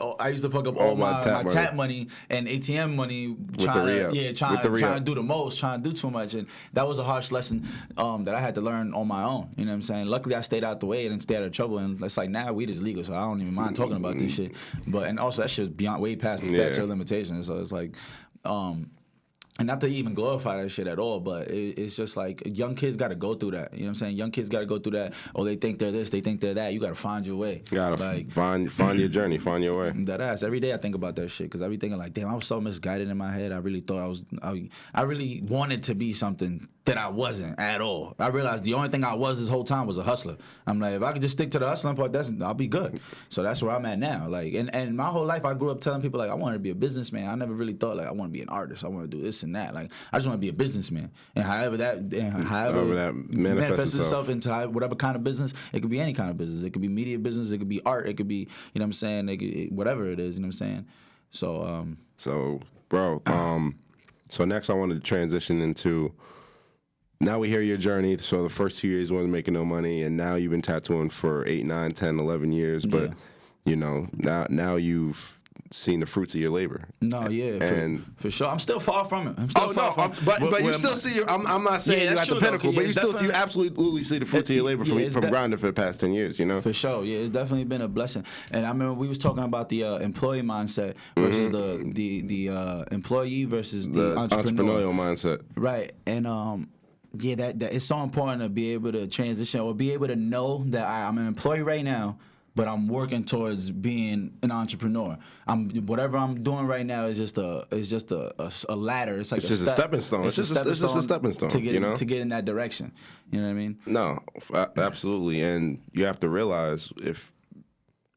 tap money and ATM money, trying to do the most, trying to do too much, and that was a harsh lesson that I had to learn on my own. You know what I'm saying? Luckily, I stayed out the way and stay out of trouble, and it's like now weed is legal, so I don't even mind talking about this shit. And also that shit's beyond way past the statute of limitations, so it's like and not to even glorify that shit at all, but it's just like young kids got to go through that. You know what I'm saying? Young kids got to go through that. Oh, they think they're this, they think they're that. You got to find your way. You got to find your journey, find your way. That ass. Every day I think about that shit because I be thinking like, damn, I was so misguided in my head. I really thought I really wanted to be something that I wasn't at all. I realized the only thing I was this whole time was a hustler. I'm like, if I could just stick to the hustling part, I'll be good. So that's where I'm at now. Like, and my whole life I grew up telling people like I wanted to be a businessman. I never really thought like I want to be an artist. I want to do this and that. Like I just want to be a businessman. And however that manifests itself into whatever kind of business, it could be any kind of business. It could be media business. It could be art. It could be, you know what I'm saying? Whatever it is, you know what I'm saying? So bro. So next I wanted to transition into. Now we hear your journey. So the first 2 years you wasn't making no money, and now you've been tattooing for 8, 9, 10, 11 years. But you know, now you've seen the fruits of your labor. No, for sure. I'm still far from it. I'm still but you still see. I'm not saying you at the pinnacle, but you absolutely see the fruits of your labor from grinding for the past 10 years. You know, for sure. Yeah, it's definitely been a blessing. And I remember we was talking about the employee mindset versus the employee versus the entrepreneurial mindset. Right, and yeah, that it's so important to be able to transition or be able to know that I'm an employee right now, but I'm working towards being an entrepreneur. Whatever I'm doing right now is just a ladder. It's like just a stepping stone. It's just a stepping stone to get to get in that direction. You know what I mean? No, absolutely. And you have to realize if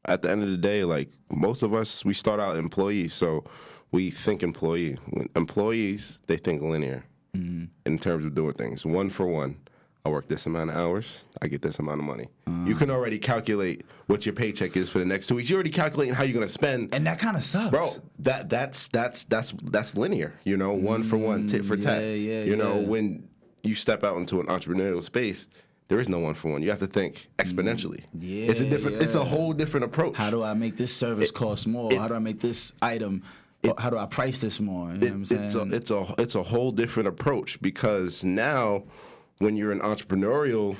at the end of the day, like most of us, we start out employees, so we think employee. When employees, they think linear in terms of doing things. 1 for 1. I work this amount of hours, I get this amount of money. You can already calculate what your paycheck is for the next 2 weeks. You're already calculating how you're gonna spend. And that kind of sucks. Bro, that's linear, you know, 1 for 1, tit for tat. You know, when you step out into an entrepreneurial space, there is no 1 for 1. You have to think exponentially. It's a whole different approach. How do I make this service cost more? How do I make this item how do I price this more? You know what I'm saying? It's a whole different approach because now when you're an entrepreneurial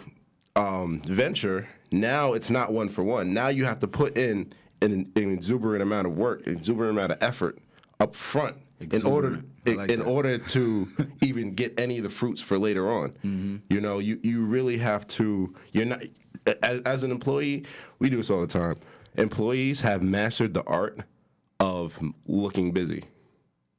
venture, now it's not 1 for 1. Now you have to put in an exuberant amount of work, an exuberant amount of effort up front in order to even get any of the fruits for later on. You know, you really have to. You're not as an employee. We do this all the time. Employees have mastered the art of looking busy.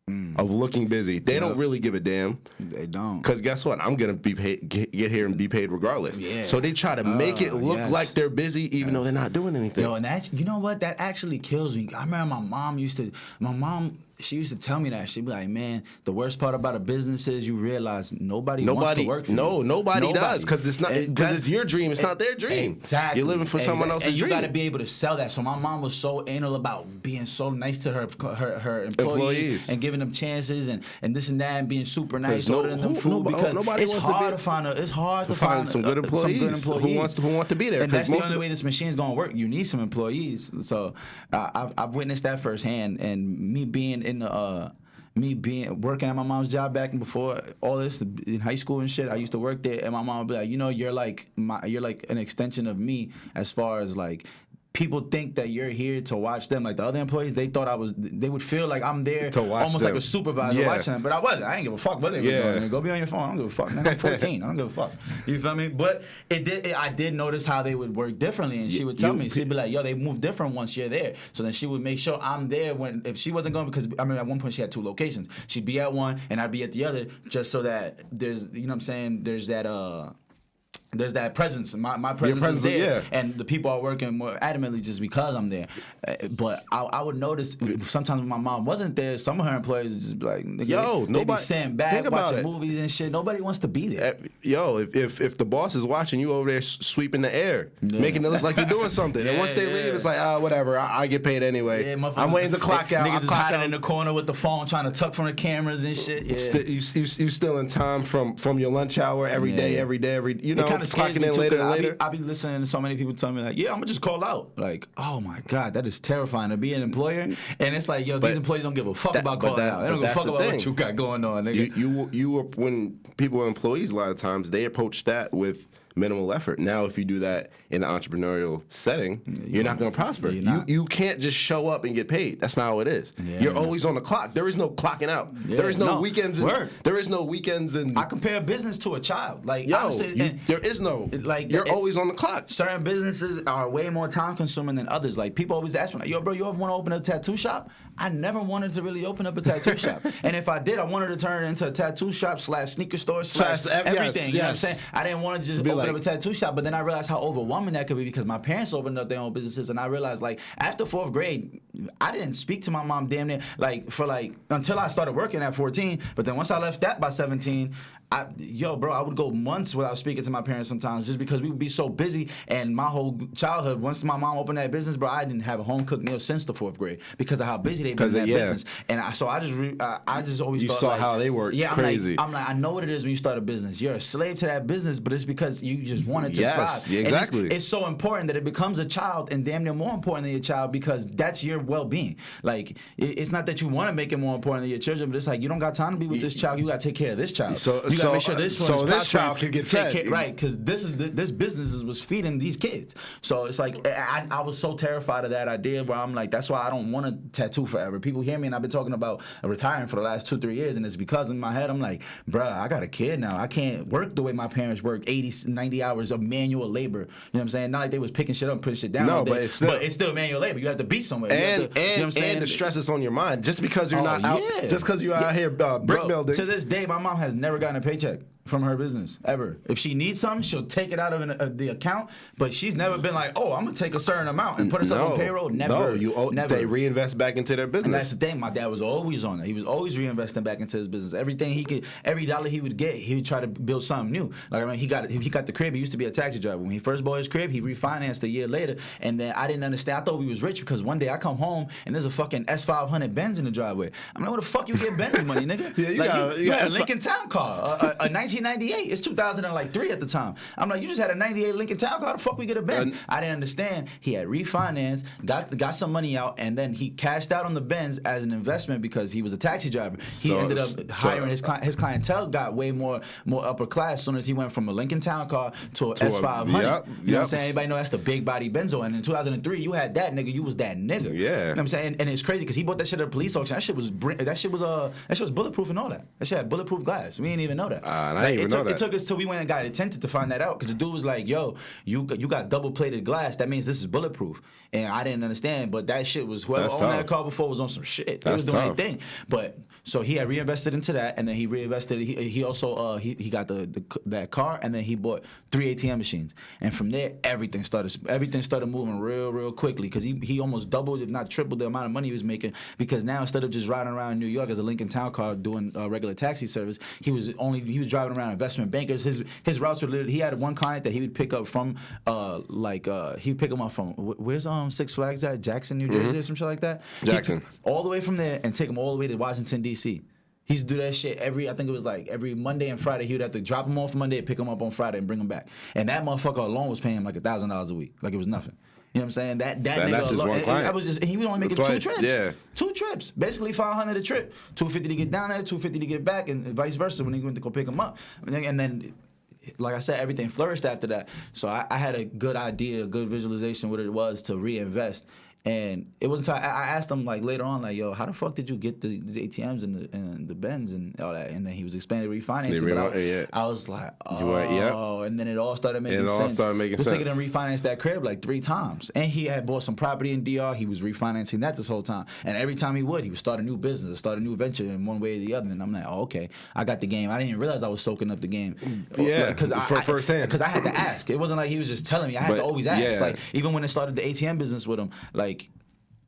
They don't really give a damn. They don't. Because guess what? I'm gonna be paid, get here and be paid regardless. Yeah. So they try to make it look like they're busy, even though they're not doing anything. Yo, and that's, you know what? That actually kills me. I remember my mom she used to tell me that. She'd be like, man, the worst part about a business is you realize nobody wants to work for you. No, nobody does, because it's your dream. It's not their dream. Exactly. You're living for someone else's dream. And you got to be able to sell that. So my mom was so anal about being so nice to her employees and giving them chances and this and that and being super nice, ordering them food because it's hard to find some good employees who want to be there. And that's the only way this machine's gonna work. You need some employees. So I've witnessed that firsthand, and me being working at my mom's job back before all this in high school and shit. I used to work there, and my mom would be like, you know, you're like an extension of me as far as like. People think that you're here to watch them. Like the other employees, they would feel like I'm there to watch almost them. Like a supervisor watching them. But I wasn't. I ain't give a fuck what they were doing. Go be on your phone. I don't give a fuck. Man, I'm 14. I don't give a fuck. You feel me? But I did notice how they would work differently. And she would tell me, she'd be like, yo, they move different once you're there. So then she would make sure I'm there if she wasn't going, because I mean, at one point she had 2 locations. She'd be at one and I'd be at the other, just so that there's, you know what I'm saying, there's that presence. My presence is there, and the people are working more adamantly just because I'm there. But I would notice sometimes when my mom wasn't there, some of her employees would just be like, they be sitting back watching movies and shit. Nobody wants to be there. If the boss is watching you over there sweeping the air, making it look like you're doing something, and once they leave, it's like, whatever, I get paid anyway. I'm waiting to clock out. Niggas is hiding in the corner with the phone trying to tuck from the cameras and shit. You still in time from your lunch hour every day, you know. Clocking in later. I be listening to so many people tell me like, I'm gonna just call out. Like, oh my God, that is terrifying to be an employer. And it's like, these employees don't give a fuck about calling out. They don't give a fuck about what you got going on, nigga. You when people are employees, a lot of times they approach that with minimal effort. Now, if you do that in an entrepreneurial setting, you're not going to prosper. You can't just show up and get paid. That's not how it is. You're always on the clock. There is no clocking out. There is no weekends. There is no weekends. And I compare business to a child. Like, there is no. Like, you're always on the clock. Certain businesses are way more time consuming than others. Like, people always ask me, like, yo, bro, you ever want to open a tattoo shop? I never wanted to really open up a tattoo shop. And if I did, I wanted to turn it into a tattoo shop / sneaker store / everything. You know what I'm saying? I didn't want to just open up a tattoo shop, but then I realized how overwhelming that could be because my parents opened up their own businesses, and I realized like after 4th grade, I didn't speak to my mom damn near until I started working at 14. But then once I left that by 17, bro, I would go months without speaking to my parents sometimes just because we would be so busy. And my whole childhood, once my mom opened that business, bro, I didn't have a home cooked meal since the 4th grade because of how busy they been in that business. And I just always you thought saw like, how they work. Yeah, crazy. I'm like, I know what it is when you start a business. You're a slave to that business, but it's because you just wanted to thrive. Yeah, exactly. And it's so important that it becomes a child, and damn near more important than your child, because that's your well-being. Like, it's not that you want to make it more important than your children, but it's like you don't got time to be with this child. You got to take care of this child. So you got to make sure this child can get fed. Right, because this business was feeding these kids. So it's like I was so terrified of that idea where I'm like, that's why I don't want to tattoo forever. People hear me and I've been talking about retiring for the last 2-3 years, and it's because in my head I'm like, bruh, I got a kid now. I can't work the way my parents worked, 80, 90 hours of manual labor. You know what I'm saying? Not like they was picking shit up and putting shit down. No, but it's still manual labor. You have to be somewhere. And the stress is on your mind just because you're not out. Just because you're out here brick building. To this day, my mom has never gotten a paycheck from her business ever. If she needs something, she'll take it out of the account, but she's never been like, oh, I'm gonna take a certain amount and put herself on payroll. Never. Never. They reinvest back into their business. And that's the thing. My dad was always on that. He was always reinvesting back into his business. Everything he could, every dollar he would get, he would try to build something new. Like, I mean, he got the crib. He used to be a taxi driver. When he first bought his crib, he refinanced a year later, and then I didn't understand. I thought we was rich because one day I come home and there's a fucking S500 Benz in the driveway. I'm like, where the fuck you get Benz money, nigga? You had a Lincoln Town car, a 1998. It's 2003 at the time. I'm like, you just had a 98 Lincoln Town car. How the fuck we get a Benz? I didn't understand. He had refinanced, got some money out, and then he cashed out on the Benz as an investment because he was a taxi driver. He ended up hiring his clientele got way more upper class as soon as he went from a Lincoln Town car to a S500. You know what I'm saying? Everybody know that's the big body Benzo. And in 2003, you had that nigga. You was that nigga. Yeah. You know what I'm saying? And it's crazy because he bought that shit at a police auction. That shit was bulletproof and all that. That shit had bulletproof glass. We didn't even know that. I didn't even know that. It took us till we went and got it tinted to find that out, because the dude was like, yo, you got double plated glass, that means this is bulletproof. And I didn't understand, but that shit was, whoever owned that car before was on some shit. They was doing anything. But so he had reinvested into that, and then he reinvested. He also he got that car, and then he bought 3 ATM machines, and from there everything started moving real quickly, because he almost doubled, if not tripled, the amount of money he was making, because now instead of just riding around New York as a Lincoln Town car doing regular taxi service, he was driving around investment bankers. His routes were literally, he had one client that he would pick up from he'd pick him up from where's Six Flags at? Jackson, New Jersey, or some shit like that. Jackson. All the way from there and take him all the way to Washington, D.C. He used to do that shit every Monday and Friday. He would have to drop him off Monday, pick him up on Friday, and bring him back. And that motherfucker alone was paying him like $1,000 a week. Like it was nothing. You know what I'm saying? That nigga that's just alone, one client. he was only making 2 trips. Yeah. 2 trips. Basically $500 a trip. $250 to get down there, $250 to get back, and vice versa when he went to go pick him up. And then like I said, everything flourished after that. So I had a good idea, a good visualization what it was to reinvest. And it wasn't until I asked him like later on, like, yo, how the fuck did you get the ATMs and the Benz and all that? And then he was explaining refinancing. I was like, oh, and then it all started making sense. This nigga done refinanced that crib like 3 times. And he had bought some property in DR. He was refinancing that this whole time. And every time he would start a new business or start a new venture in one way or the other. And I'm like, oh, okay, I got the game. I didn't even realize I was soaking up the game. Yeah, firsthand. Because I had to ask. It wasn't like he was just telling me. I had to always ask. Yeah. Like, even when I started the ATM business with him, like,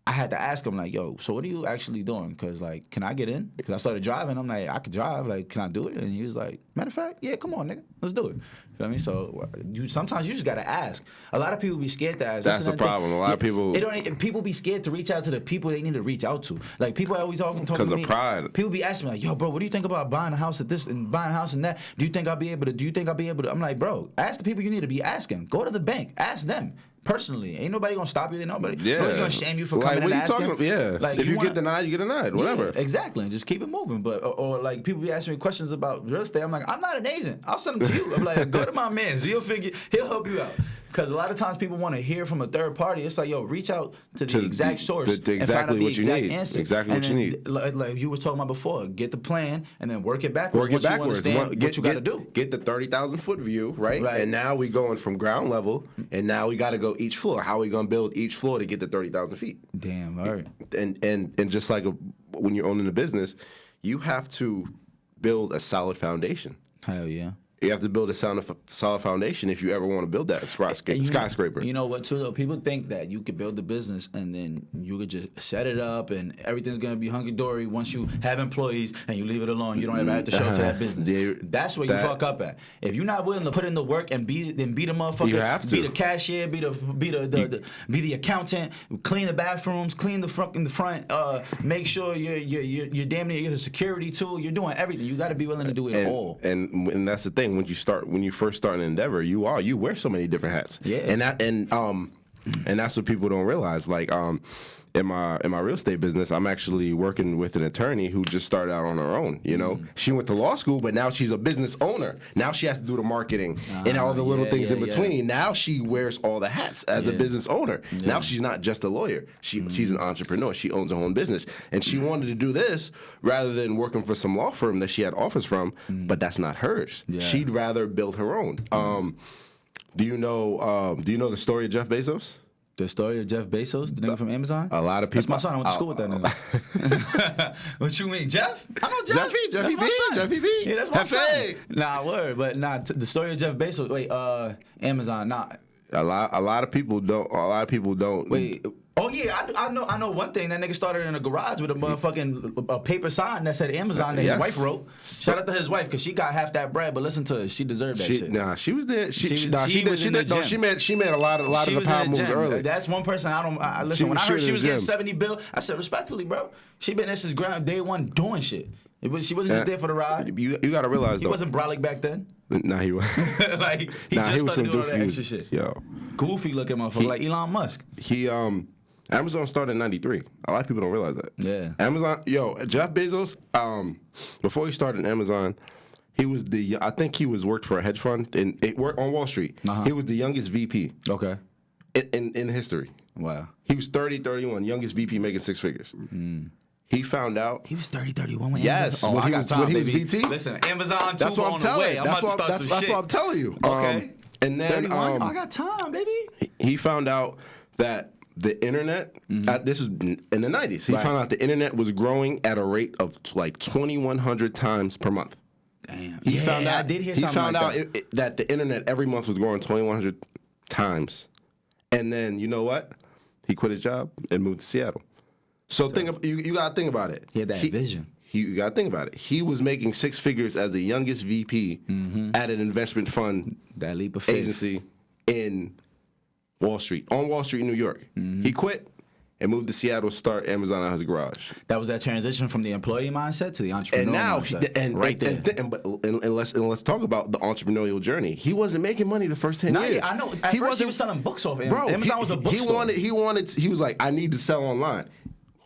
I had to ask him, like, yo, so what are you actually doing? Because, like, can I get in? Because I started driving. I'm like, I could drive. Like, can I do it? And he was like, matter of fact, yeah, come on, nigga. Let's do it. You know what I mean? So sometimes you just got to ask. A lot of people be scared to ask. That's the problem. A lot of people... People be scared to reach out to the people they need to reach out to. Like, people always talking to me. Because of pride. People be asking me, like, yo, bro, what do you think about buying a house at this and buying a house and that? Do you think I'll be able to? I'm like, bro, ask the people you need to be asking. Go to the bank. Ask them. Personally, ain't nobody gonna stop you. Nobody's gonna shame you for coming and asking. Like, if you get denied, you get denied. Whatever. Yeah, exactly, and just keep it moving. But or like people be asking me questions about real estate. I'm like, I'm not an agent. I'll send them to you. I'm like, go to my man. He'll help you out. Because a lot of times people want to hear from a third party. It's like, yo, reach out to the exact source and find out the exact answer. Exactly what you need. Like you were talking about before, get the plan and then work it backwards. What you got to do. Get the 30,000 foot view, right? And now we going from ground level, and now we got to go each floor. How are we going to build each floor to get the 30,000 feet? Damn, all right. And just like when you're owning a business, you have to build a solid foundation. Hell yeah. You have to build a solid foundation if you ever want to build that skyscraper. You know what, too, though? People think that you could build a business and then you could just set it up and everything's going to be hunky-dory once you have employees and you leave it alone. You don't ever have to show up to that business. That's where you fuck up at. If you're not willing to put in the work and be the motherfucker, you have to. Be the cashier, be the accountant, clean the bathrooms, clean the front, make sure you're damn near the security, too. You're doing everything. You got to be willing to do it all. And that's the thing. When you first start an endeavor, you wear so many different hats. Yeah. And that's what people don't realize. Like in my real estate business, I'm actually working with an attorney who just started out on her own. You know, she went to law school, but now she's a business owner. Now she has to do the marketing and all the little things in between. Now she wears all the hats as a business owner. Now she's not just a lawyer. She's an entrepreneur. She owns her own business, and she wanted to do this rather than working for some law firm that she had offers from. But that's not hers. Yeah. She'd rather build her own. Do you know the story of Jeff Bezos? The story of Jeff Bezos, the nigga from Amazon? A lot of people. That's my son. I went to school with that nigga. What you mean, Jeff? I know Jeff. Jeffy B. Yeah, that's my son. Nah, word. But the story of Jeff Bezos. Wait, Amazon. Nah. A lot of people don't. Wait. Oh yeah, I know one thing. That nigga started in a garage with a motherfucking paper sign that said Amazon that his wife wrote. Shout out to his wife because she got half that bread. But listen to her, she deserved that shit. Nah, she was there. She made a lot of the power moves early. That's one person I listen. When I heard she was getting 70 bill, I said respectfully, bro. She been there since day one doing shit. She wasn't just there for the ride. You got to realize he wasn't brolic back then. Nah, he was. Like he just started doing all that extra shit. Yo, goofy looking motherfucker like Elon Musk. Amazon started in '93. A lot of people don't realize that. Yeah. Amazon, Jeff Bezos. Before he started Amazon, I think he worked for a hedge fund and it worked on Wall Street. He was the youngest VP. Okay. In history. Wow. He was 31, youngest VP making six figures. He found out. He was 31 when yes. Amazon? When he was VT. Listen, Amazon that's what I'm telling you. That's what I'm telling you. Okay. And then I got time, baby. He found out that the internet, this was in the 90s, he found out the internet was growing at a rate of like 2,100 times per month. Damn. I did hear something like that. He found out that the internet every month was growing 2,100 times. And then, you know what? He quit his job and moved to Seattle. So you got to think about it. He had that vision. You got to think about it. He was making six figures as the youngest VP at an investment fund that leap of faith agency in Wall Street, New York. He quit and moved to Seattle to start Amazon out of his garage. That was that transition from the employee mindset to the entrepreneur mindset. Let's talk about the entrepreneurial journey. He wasn't making money the first 10 years. I know. At first he was selling books off Amazon. Amazon was a bookstore. He was like, I need to sell online.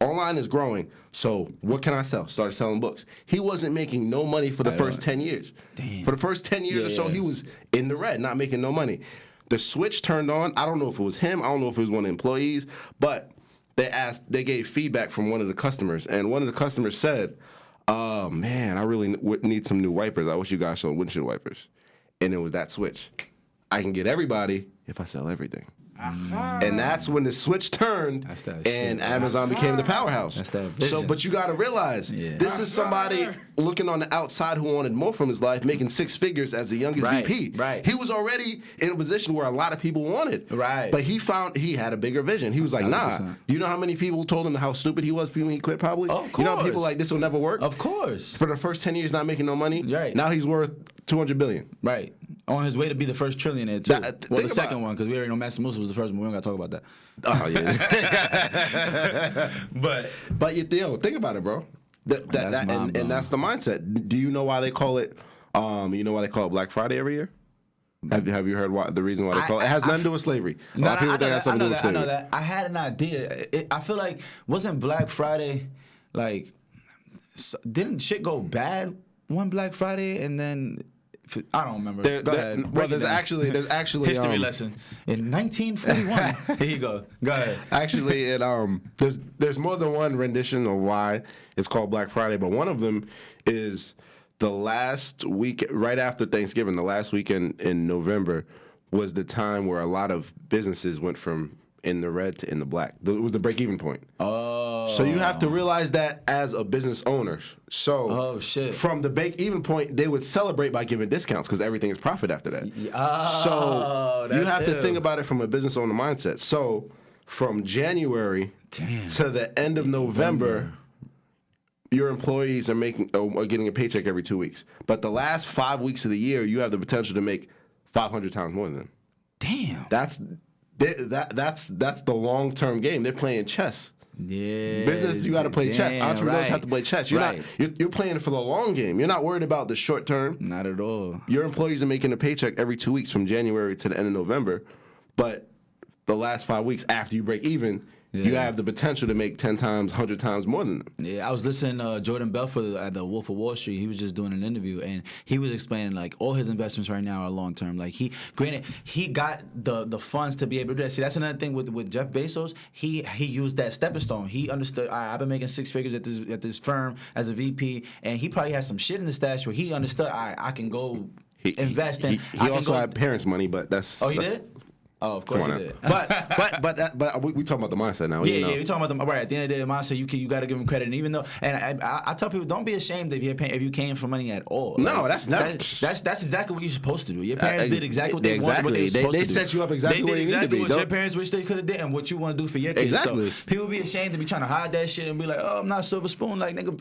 Online is growing, so what can I sell? Started selling books. He wasn't making no money for the first 10 years. Damn. For the first 10 years or so, he was in the red, not making no money. The switch turned on. I don't know if it was him. I don't know if it was one of the employees, but they gave feedback from one of the customers, and one of the customers said, man, I really need some new wipers. I wish you guys sold windshield wipers. And it was that switch. I can get everybody if I sell everything. And that's when the switch turned and Amazon became the powerhouse. That's that vision. So, but you got to realize, this is somebody looking on the outside who wanted more from his life, making six figures as the youngest VP. Right. He was already in a position where a lot of people wanted. Right. But he had a bigger vision. He was like, 100%. Nah. You know how many people told him how stupid he was when he quit probably? Of course. You know people like, this will never work? Of course. For the first 10 years not making no money? Right. Now he's worth $200 billion. Right. On his way to be the first trillionaire, too. Well, the second one, because we already know Master Musa was the first one. We don't got to talk about that. Oh, yeah. but think about it, bro. And that's the mindset. Do you know why they call it, Black Friday every year? Have you heard the reason why they call it? It has nothing to do with slavery. A lot of people think it has something to do with slavery. I know that. I had an idea. I feel like, wasn't Black Friday, like, didn't shit go bad one Black Friday and then... I don't remember. Go ahead. Well, there's actually history lesson in 1941. Here you go. Go ahead. Actually, there's more than one rendition of why it's called Black Friday, but one of them is the last week right after Thanksgiving. The last weekend in November was the time where a lot of businesses went from in the red to in the black. It was the break-even point. Oh. So you have to realize that as a business owner. So oh shit. From the break-even point, they would celebrate by giving discounts because everything is profit after that. Oh, so you have to think about it from a business owner mindset. So from January to the end of November, your employees are getting a paycheck every 2 weeks. But the last 5 weeks of the year, you have the potential to make 500 times more than them. Damn. That's the long-term game. They're playing chess. Yeah. Business, you got to play chess. Entrepreneurs have to play chess. You're playing for the long game. You're not worried about the short term. Not at all. Your employees are making a paycheck every 2 weeks from January to the end of November, but the last 5 weeks after you break even, you have the potential to make 10 times, 100 times more than them. Yeah, I was listening to Jordan Belfort at the Wolf of Wall Street. He was just doing an interview, and he was explaining like all his investments right now are long term. Like he got the funds to be able to do that. See, that's another thing with Jeff Bezos. He used that stepping stone. He understood. All right, I've been making 6 figures at this firm as a VP, and he probably had some shit in the stash where he understood. All right, I can go invest in. He also had parents' money, but that's. Oh, he did. Oh, of course he did. But we talking about the mindset now. Yeah, we talking about the right. At the end of the day, the mindset you got to give him credit. And even though, and I tell people, don't be ashamed if you came for money at all. No, like, that's not. That's exactly what you're supposed to do. Your parents did exactly what they wanted. What they supposed they to do. set you up exactly where you need to be. They did exactly what your parents wish they could have did, and what you want to do for your kids. Exactly. So people be ashamed to be trying to hide that shit and be like, oh, I'm not silver spoon. Like nigga,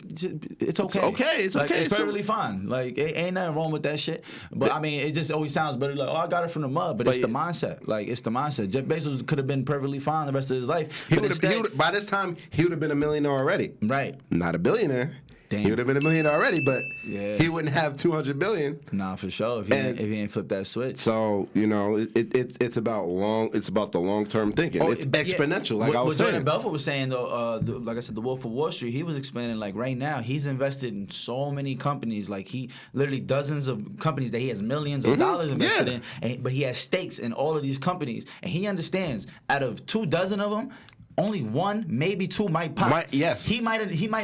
it's okay. It's okay. It's perfectly fine. Like ain't nothing wrong with that shit. But I mean, it just always sounds better. Like, oh, I got it from the mud. But it's the mindset. Like it's the mindset. Jeff Bezos could have been perfectly fine the rest of his life. By this time, he would have been a millionaire already. Right. Not a billionaire. Damn. He would have been a millionaire already, but he wouldn't have 200 billion. Nah, for sure. If he ain't flipped that switch. So it's about the long term thinking. It's exponential. Like I was saying. Jordan Belfort was saying though, like I said, the Wolf of Wall Street. He was explaining like right now he's invested in so many companies. Like he literally dozens of companies that he has millions of dollars invested in. But he has stakes in all of these companies, and he understands out of 24 of them, only one, maybe two might pop. Yes. He might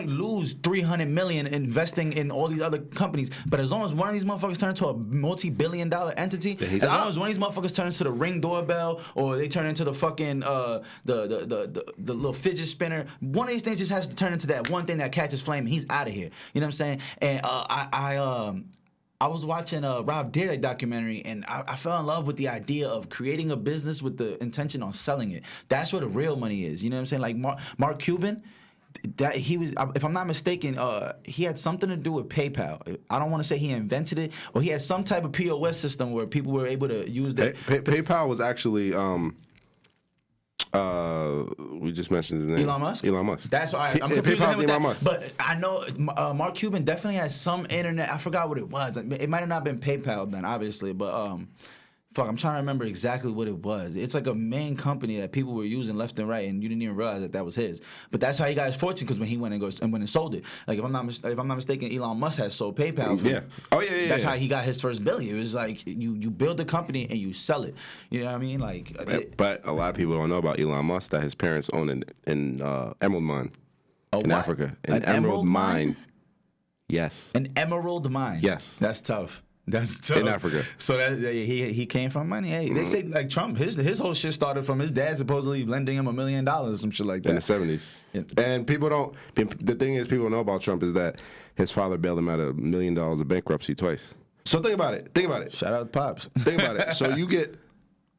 lose $300 million investing in all these other companies, but as long as one of these motherfuckers turns into a multi-billion-dollar entity, as long as one of these motherfuckers turns into the Ring doorbell or they turn into the fucking the little fidget spinner, one of these things just has to turn into that one thing that catches flame and he's out of here. You know what I'm saying? And I was watching a Rob Dyrdek documentary, and I fell in love with the idea of creating a business with the intention on selling it. That's where the real money is. You know what I'm saying? Like Mark Cuban, that he was, if I'm not mistaken, he had something to do with PayPal. I don't want to say he invented it, or he had some type of POS system where people were able to use that. PayPal was actually. We just mentioned his name. Elon Musk? Elon Musk. That's why I'm confused with Elon that. Musk. But I know Mark Cuban definitely has some internet. I forgot what it was. It might have not been PayPal then, obviously. But I'm trying to remember exactly what it was. It's like a main company that people were using left and right, and you didn't even realize that was his. But that's how he got his fortune, because when he went and sold it. Like if I'm not mistaken, Elon Musk has sold PayPal. That's how he got his first billion. It was like you build a company and you sell it. You know what I mean? Like. But a lot of people don't know about Elon Musk that his parents own an emerald mine in Africa. An emerald mine. Yes. An emerald mine. Yes. That's tough. That's tough. In Africa. So that he came from money. Hey, they say like Trump, his whole shit started from his dad supposedly lending him $1 million or some shit like that in the 70s. And people don't. The thing is, people know about Trump is that his father bailed him out of $1 million of bankruptcy twice. So think about it. Shout out to Pops. Think about it. So you get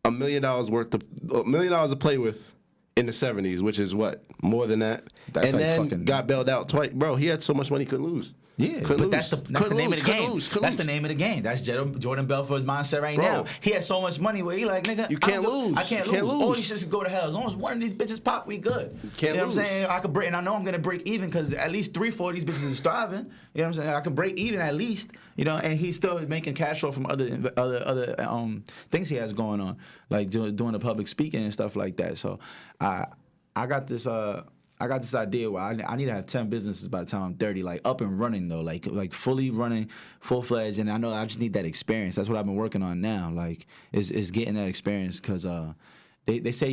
$1 million worth of $1 million to play with in the 70s, which is what, more than that. That's and like then got bailed out twice. Bro, he had so much money he couldn't lose. Yeah, but that's the name of the game. That's the name of the game. That's Jordan Belfort's mindset right now. He has so much money where he like, nigga, you can't lose. I can't lose. All these shits go to hell. As long as one of these bitches pop, we good. You can't lose. What I'm saying? I could break, and I know I'm gonna break even because at least 3-4 of these bitches is starving. You know what I'm saying? I can break even at least. You know, and he's still making cash flow from other things he has going on, like doing the public speaking and stuff like that. So, I got this idea where I need to have 10 businesses by the time I'm 30, like up and running though, like fully running, full-fledged. And I know I just need that experience. That's what I've been working on now. Like is getting that experience, because they say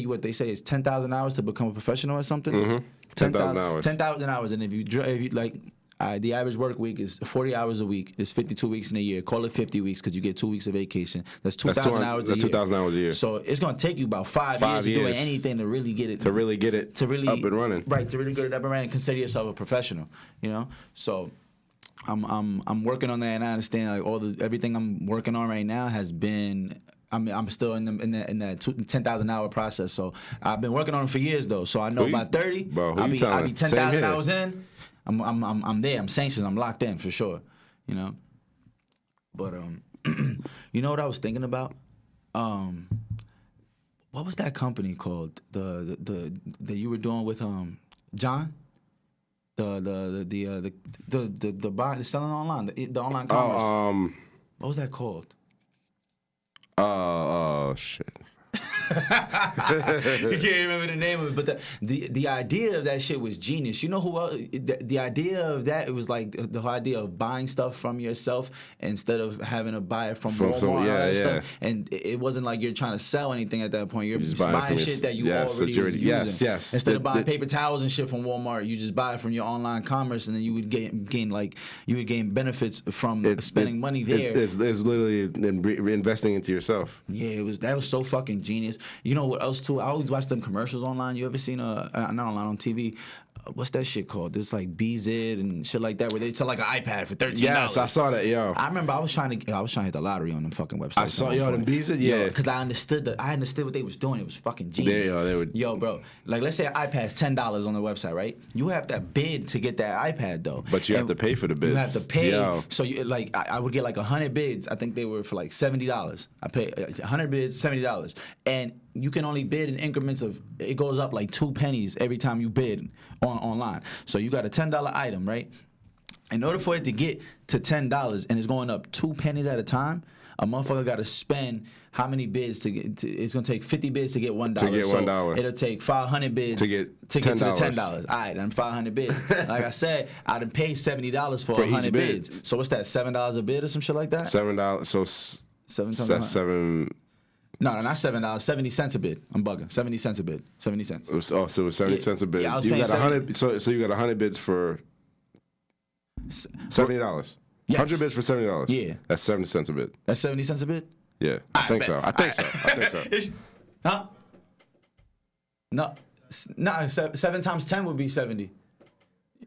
is 10,000 hours to become a professional or something. Mm-hmm. 10,000 hours. 10,000 hours, and if you like, The average work week is 40 hours a week. It's 52 weeks in a year. Call it 50 weeks because you get 2 weeks of vacation. That's 2,000 hours a year. That's 2,000 hours a year. So it's gonna take you about 5 years of doing anything to really get it. To really get it up and running. Right. To really get it up and running. Consider yourself a professional. You know. So I'm working on that, and I understand like everything I'm working on right now has been. I'm still in that 10,000 hour process. So I've been working on it for years though. So I know by 30, I'll be 10,000 hours in. I'm there. I'm sanctioned. I'm locked in for sure. You know. But you know what I was thinking about? What was that company called? The you were doing with John? The selling online, the online commerce. What was that called? Shit. You can't remember the name of it, but the idea of that shit was genius. You know who else? The idea of that, it was like the whole idea of buying stuff from yourself instead of having to buy it from Walmart. Stuff. And it wasn't like you're trying to sell anything at that point. You're just buying shit that you already was using. Yes. Instead of buying paper towels and shit from Walmart, you just buy it from your online commerce, and then you would gain benefits from spending money there. It's literally investing into yourself. Yeah, that was so fucking genius. You know what else too? I always watch them commercials online. You ever seen not online, on TV? What's that shit called? There's like BZ and shit like that where they sell like an iPad for $13. Yes, I saw that, yo. I remember I was trying to hit the lottery on them fucking websites. I saw them BZ, yeah. Because I understood what they was doing. It was fucking genius. Yo, bro. Like let's say an iPad's $10 on the website, right? You have to bid to get that iPad though. But you have to pay for the bids. You have to pay. Yo. So you I would get like 100 bids. I think they were for like $70. I paid 100 bids, $70. And you can only bid in increments of, it goes up like 2 pennies every time you bid online. So you got a $10 item, right? In order for it to get to $10 and it's going up 2 pennies at a time, a motherfucker got to spend how many bids to get? It's gonna take 50 bids to get $1. To get $1. So it'll take 500 bids to get to the $10. All right, then 500 bids. Like I said, I done paid $70 for 100 bids. So what's that? $7 a bid or some shit like that? $7. So 7 times that's 7. No, not $7. 70 cents a bid. I'm bugging. 70 cents a bid. 70 cents. So it was 70 cents a bid. Yeah, I was you paying got 100. So you got 100 bids for $70. Yes. 100 bids for $70. Yeah. That's 70 cents a bid. That's 70 cents a bid? Yeah. I think so. Huh? No. 7 times 10 would be 70.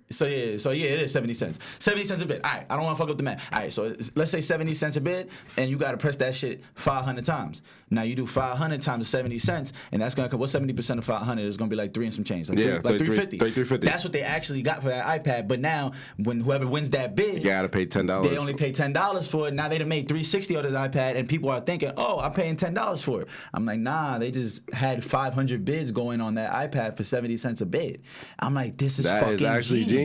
So yeah, it is 70 cents. 70 cents a bid. All right, I don't want to fuck up the math. All right, so let's say 70 cents a bid, and you got to press that shit 500 times. Now you do 500 times 70 cents, and that's gonna come. What's 70% of 500? It's gonna be like 3 and some change. Like 350. 350. That's what they actually got for that iPad. But now, when whoever wins that bid, you gotta pay $10. They only pay $10 for it. Now they done made $360 on this iPad, and people are thinking, "Oh, I'm paying $10 for it." I'm like, nah, they just had 500 bids going on that iPad for 70 cents a bid. I'm like, this is fucking actually genius.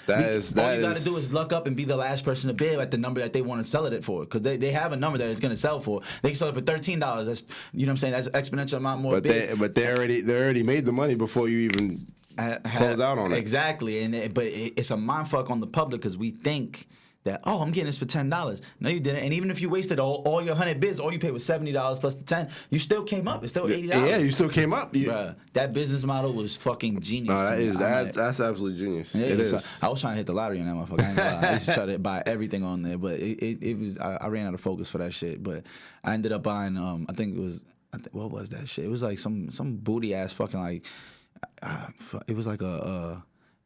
All you gotta do is luck up and be the last person to bid at the number that they want to sell it for, because they have a number that it's gonna sell for. They can sell it for $13. That's, you know what I'm saying? That's an exponential amount more. But they already made the money before you even close out on it. Exactly, but it's a mindfuck on the public because we think that, oh, I'm getting this for $10. No, you didn't. And even if you wasted all your 100 bids, all you paid was $70 plus the 10, you still came up. It's still $80. Yeah, you still came up. Bruh, that business model was fucking genius. No, that's absolutely genius. Yeah, it is. I was trying to hit the lottery on that motherfucker. I ain't gonna lie. I used to try to buy everything on there, but it was, I ran out of focus for that shit. But I ended up buying, what was that shit? It was like some booty ass fucking like, it was like a.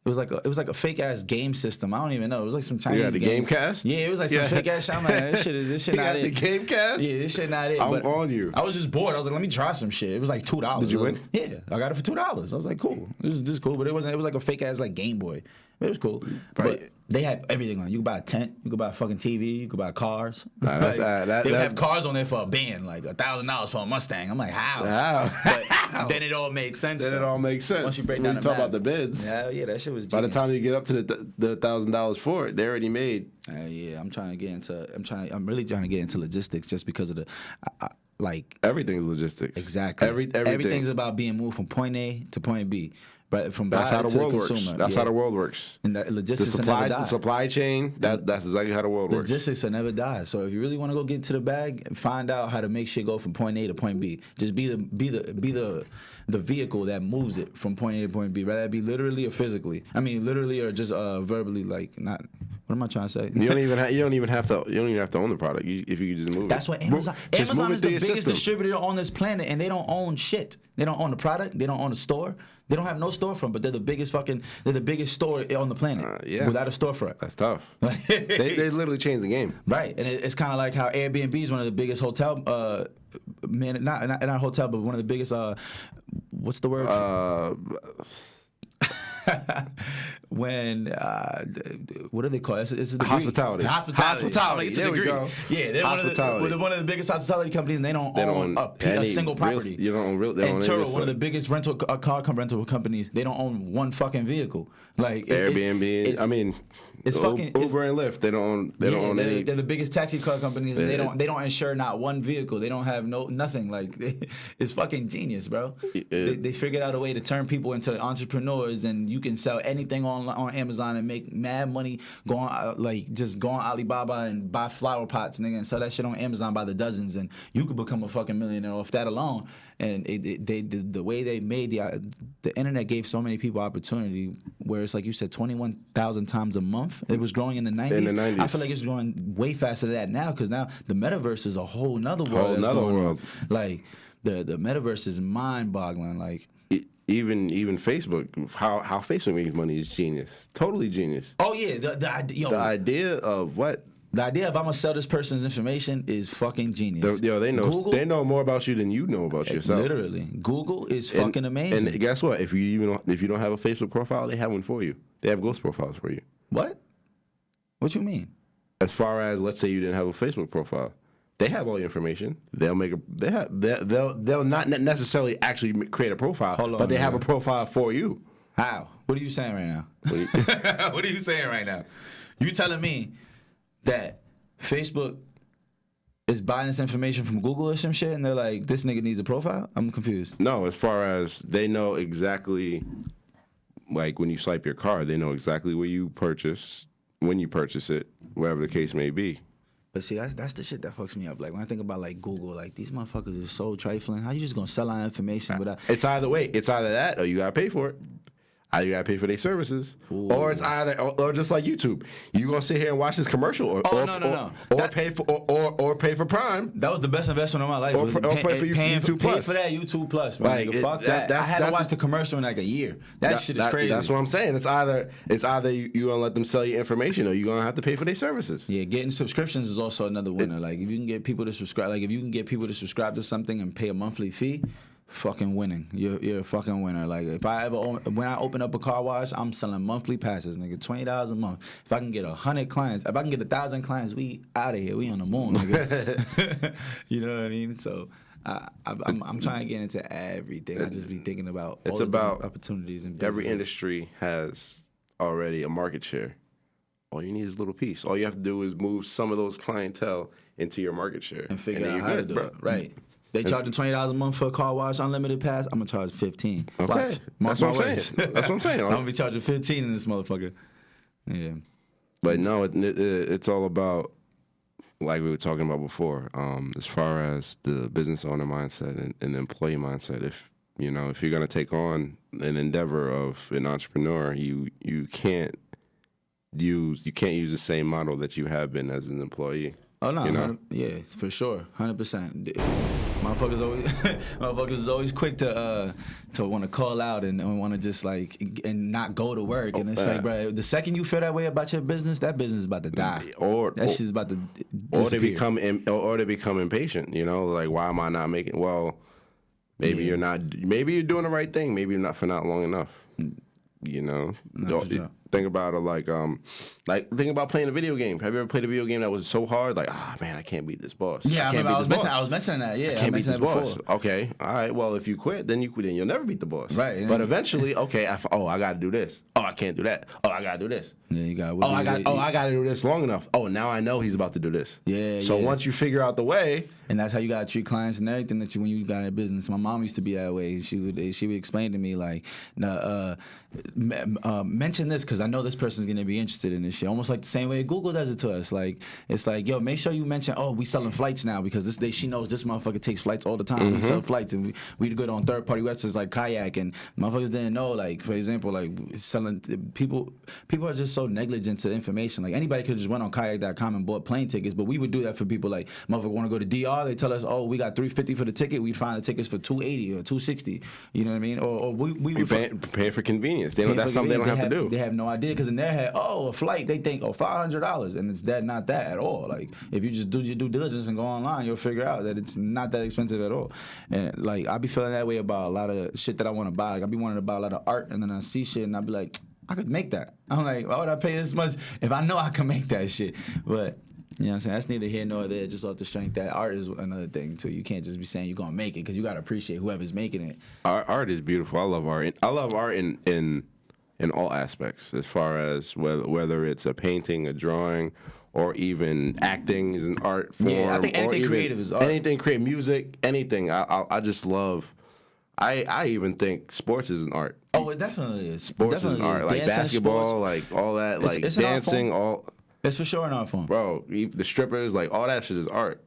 It was like a fake ass game system. I don't even know. It was like some Chinese. You got the Gamecast? Yeah, it was like some fake ass shit. I'm like, this shit not it. The Gamecast? Yeah, this shit not it. I'm on you. I was just bored. I was like, let me try some shit. It was like $2. Did you win? Yeah, I got it for $2. I was like, cool. This is cool, but it wasn't. It was like a fake ass like Game Boy. It was cool. Right. But they had everything on it. You could buy a tent. You could buy a fucking TV. You could buy cars. Nah, they would have cars on there for a band, like $1,000 for a Mustang. I'm like, how? But then it all made sense. Then it all makes sense. Once you break down the talk math. about the bids. Yeah, that shit was genius. By the time you get up to the $1,000 for it, they already made. Yeah, I'm really trying to get into logistics just because of the like everything's logistics. Exactly. Everything. Everything's about being moved from point A to point B. Right, from That's buyer how the to world the works. consumer. That's yeah. how the world works. And that logistics will never die. The supply chain. That's exactly how the world works. Logistics will never die. So if you really want to go get to the bag, find out how to make shit go from point A to point B. Just be the vehicle that moves it from point A to point B. Rather that be literally or physically. I mean, literally or just verbally. Like not. What am I trying to say? You don't even have to own the product. If you can just move That's it. what Amazon. Just Amazon move it is the through your biggest system. distributor on this planet, and they don't own shit. They don't own the product. They don't own the store. They don't have no storefront, but they're the biggest store on the planet. Yeah. Without a storefront. That's tough. they literally changed the game. Right, and it's kind of like how Airbnb is one of the biggest hotel, not hotel, but one of the biggest. What's the word? When what do they call it? It's a degree. Hospitality. Like, it's a There we degree. go. Yeah, they're one of the biggest hospitality companies, and they don't own a single property. You don't own real. And Turo, one of the biggest rental companies, they don't own one fucking vehicle. Like Airbnb. I mean, it's fucking Uber and Lyft. They don't own any. They're the biggest taxi car companies, and they don't insure not one vehicle. They don't have nothing. Like it's fucking genius, bro. They figured out a way to turn people into entrepreneurs, and you can sell anything on Amazon and make mad money. Go on Alibaba and buy flower pots, nigga, and sell that shit on Amazon by the dozens, and you could become a fucking millionaire off that alone. And the way they made the internet gave so many people opportunity, where it's like you said, 21,000 times a month. It was growing in the 90s. In the 90s. I feel like it's growing way faster than that now, because now the metaverse is a whole nother world. Whole nother world. Like the metaverse is mind-boggling. Like even Facebook, how Facebook makes money is genius. Totally genius. oh yeah, The idea of what. The idea of I'm gonna sell this person's information is fucking genius. They know Google, they know more about you than you know about yourself. Literally, Google is fucking amazing. And guess what? If you don't have a Facebook profile, they have one for you. They have ghost profiles for you. What? What you mean? As far as, let's say you didn't have a Facebook profile, they have all your information. They'll not necessarily actually create a profile, but they have a profile for you. How? What are you saying right now? What are you saying right now? You telling me that Facebook is buying this information from Google or some shit, and they're like, this nigga needs a profile? I'm confused. No, as far as they know exactly, like when you swipe your card, they know exactly where you purchase, when you purchase it, whatever the case may be. But see, that's the shit that fucks me up. Like when I think about like Google, like these motherfuckers are so trifling. How you just gonna sell our information without? It's either that or you gotta pay for it. Either you gotta pay for their services, Ooh. or it's or just like YouTube, you gonna sit here and watch this commercial, or pay for Prime. That was the best investment of my life. Or pay for YouTube Plus. Pay for that YouTube Plus. Like, fuck that. I had to watch the commercial in like a year. That shit is crazy. That's what I'm saying. It's either you gonna let them sell you information, or you gonna have to pay for their services. Yeah, getting subscriptions is also another winner. Like if you can get people to subscribe, to something and pay a monthly fee. Fucking winning. You're a fucking winner. Like when I open up a car wash, I'm selling monthly passes, nigga. $20 a month. If I can get 100 clients, if I can get 1,000 clients, we out of here. We on the moon, nigga. You know what I mean? So I'm trying to get into everything. I just be thinking about all the opportunities and every industry has already a market share. All you need is a little piece. All you have to do is move some of those clientele into your market share and figure out how to do it. Right. They charging $20 a month for a car wash, unlimited pass. I'm gonna charge $15. Okay, Watch. that's what I'm saying. That's what I'm saying. I'm gonna be charging $15 in this motherfucker. Yeah. But no, it's all about, like we were talking about before, as far as the business owner mindset and the employee mindset. If you're gonna take on an endeavor of an entrepreneur, you can't use the same model that you have been as an employee. Oh no, yeah, for sure, 100%. Motherfuckers is always quick to want to call out and want to just like and not go to work. And it's like, bro, the second you feel that way about your business, that business is about to die. Or that shit's about to disappear. Or they become impatient. Like, why am I not making? Well, maybe Maybe you're doing the right thing. Maybe you're not for not long enough. No, for sure. think about it like think about playing a video game. Have you ever played a video game that was so hard? Like, man, I can't beat this boss. Yeah, I was mentioning that. Yeah, I can't beat this boss. Before. Okay, all right. Well, if you quit, then you'll never beat the boss. Right. But eventually, okay. I got to do this. Oh, I can't do that. Oh, I got to do this. Yeah, you got. I got to do this long enough. Oh, now I know he's about to do this. Yeah. So yeah. once you figure out the way, and that's how you gotta treat clients and everything that when you got in business. My mom used to be that way. She would explain to me like, mention this because I know this person's gonna be interested in this shit. Almost like the same way Google does it to us. Like it's like, yo, make sure you mention, we selling flights now because she knows this motherfucker takes flights all the time. We sell flights and we go on third party websites like Kayak and motherfuckers didn't know. Like for example, like selling people are just so negligent to information. Like anybody could just went on Kayak.com and bought plane tickets, but we would do that for people like motherfucker want to go to DR. They tell us, we got $350 for the ticket. We find the tickets for $280 or $260. You know what I mean? Or we you pay for convenience. They know that's something they don't have to do. They have no idea because in their head, a flight, they think, $500, and it's not that at all. Like if you just do your due diligence and go online, you'll figure out that it's not that expensive at all. And like I be feeling that way about a lot of shit that I want to buy. Like I be wanting to buy a lot of art, and then I see shit, and I be like, I could make that. I'm like, why would I pay this much if I know I can make that shit? But you know what I'm saying? That's neither here nor there, just off the strength that art is another thing, too. You can't just be saying you're going to make it because you got to appreciate whoever's making it. Art is beautiful. I love art. I love art in all aspects, as far as whether it's a painting, a drawing, or even acting is an art form. Yeah, I think anything creative is art. Anything creative, music, anything. I just love. I even think sports is an art. Oh, it definitely is. Sports is an art. Like basketball, like all that, like it's dancing, all. It's for sure an art form. Bro, the strippers, like all that shit is art.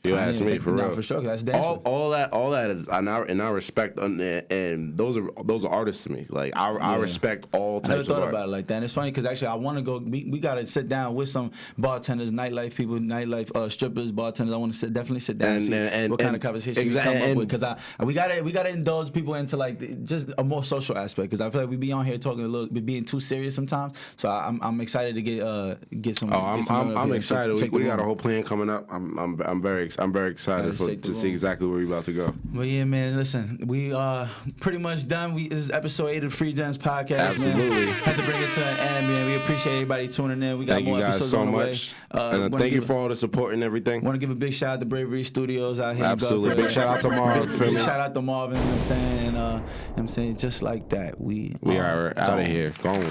You ask me for real. For sure, that's dancing. All that is, and I respect, and those are artists to me. Like I respect all types of art. I never thought about it like that. And it's funny because actually I want to go. We got to sit down with some bartenders, nightlife people, strippers, bartenders. I want to definitely sit down and see what kind of conversation we come up with. Because we gotta indulge people into like just a more social aspect. Because I feel like we be on here talking we being too serious sometimes. So I'm excited to get some. I'm excited. We got a whole plan coming up. I'm very excited to see exactly where we're about to go. Well, yeah, man. Listen, we are pretty much done. This is episode 8 of Free Gems Podcast. Absolutely. Man. Had to bring it to an end, man. We appreciate everybody tuning in. We got more episodes so on the much. way. And thank you for all the support and everything. Want to give a big shout out to Bravery Studios out here. Absolutely. Big shout out to Marv. Big shout out to Marvin. You know what I'm saying? And I'm saying just like that, we are out of here. Gone.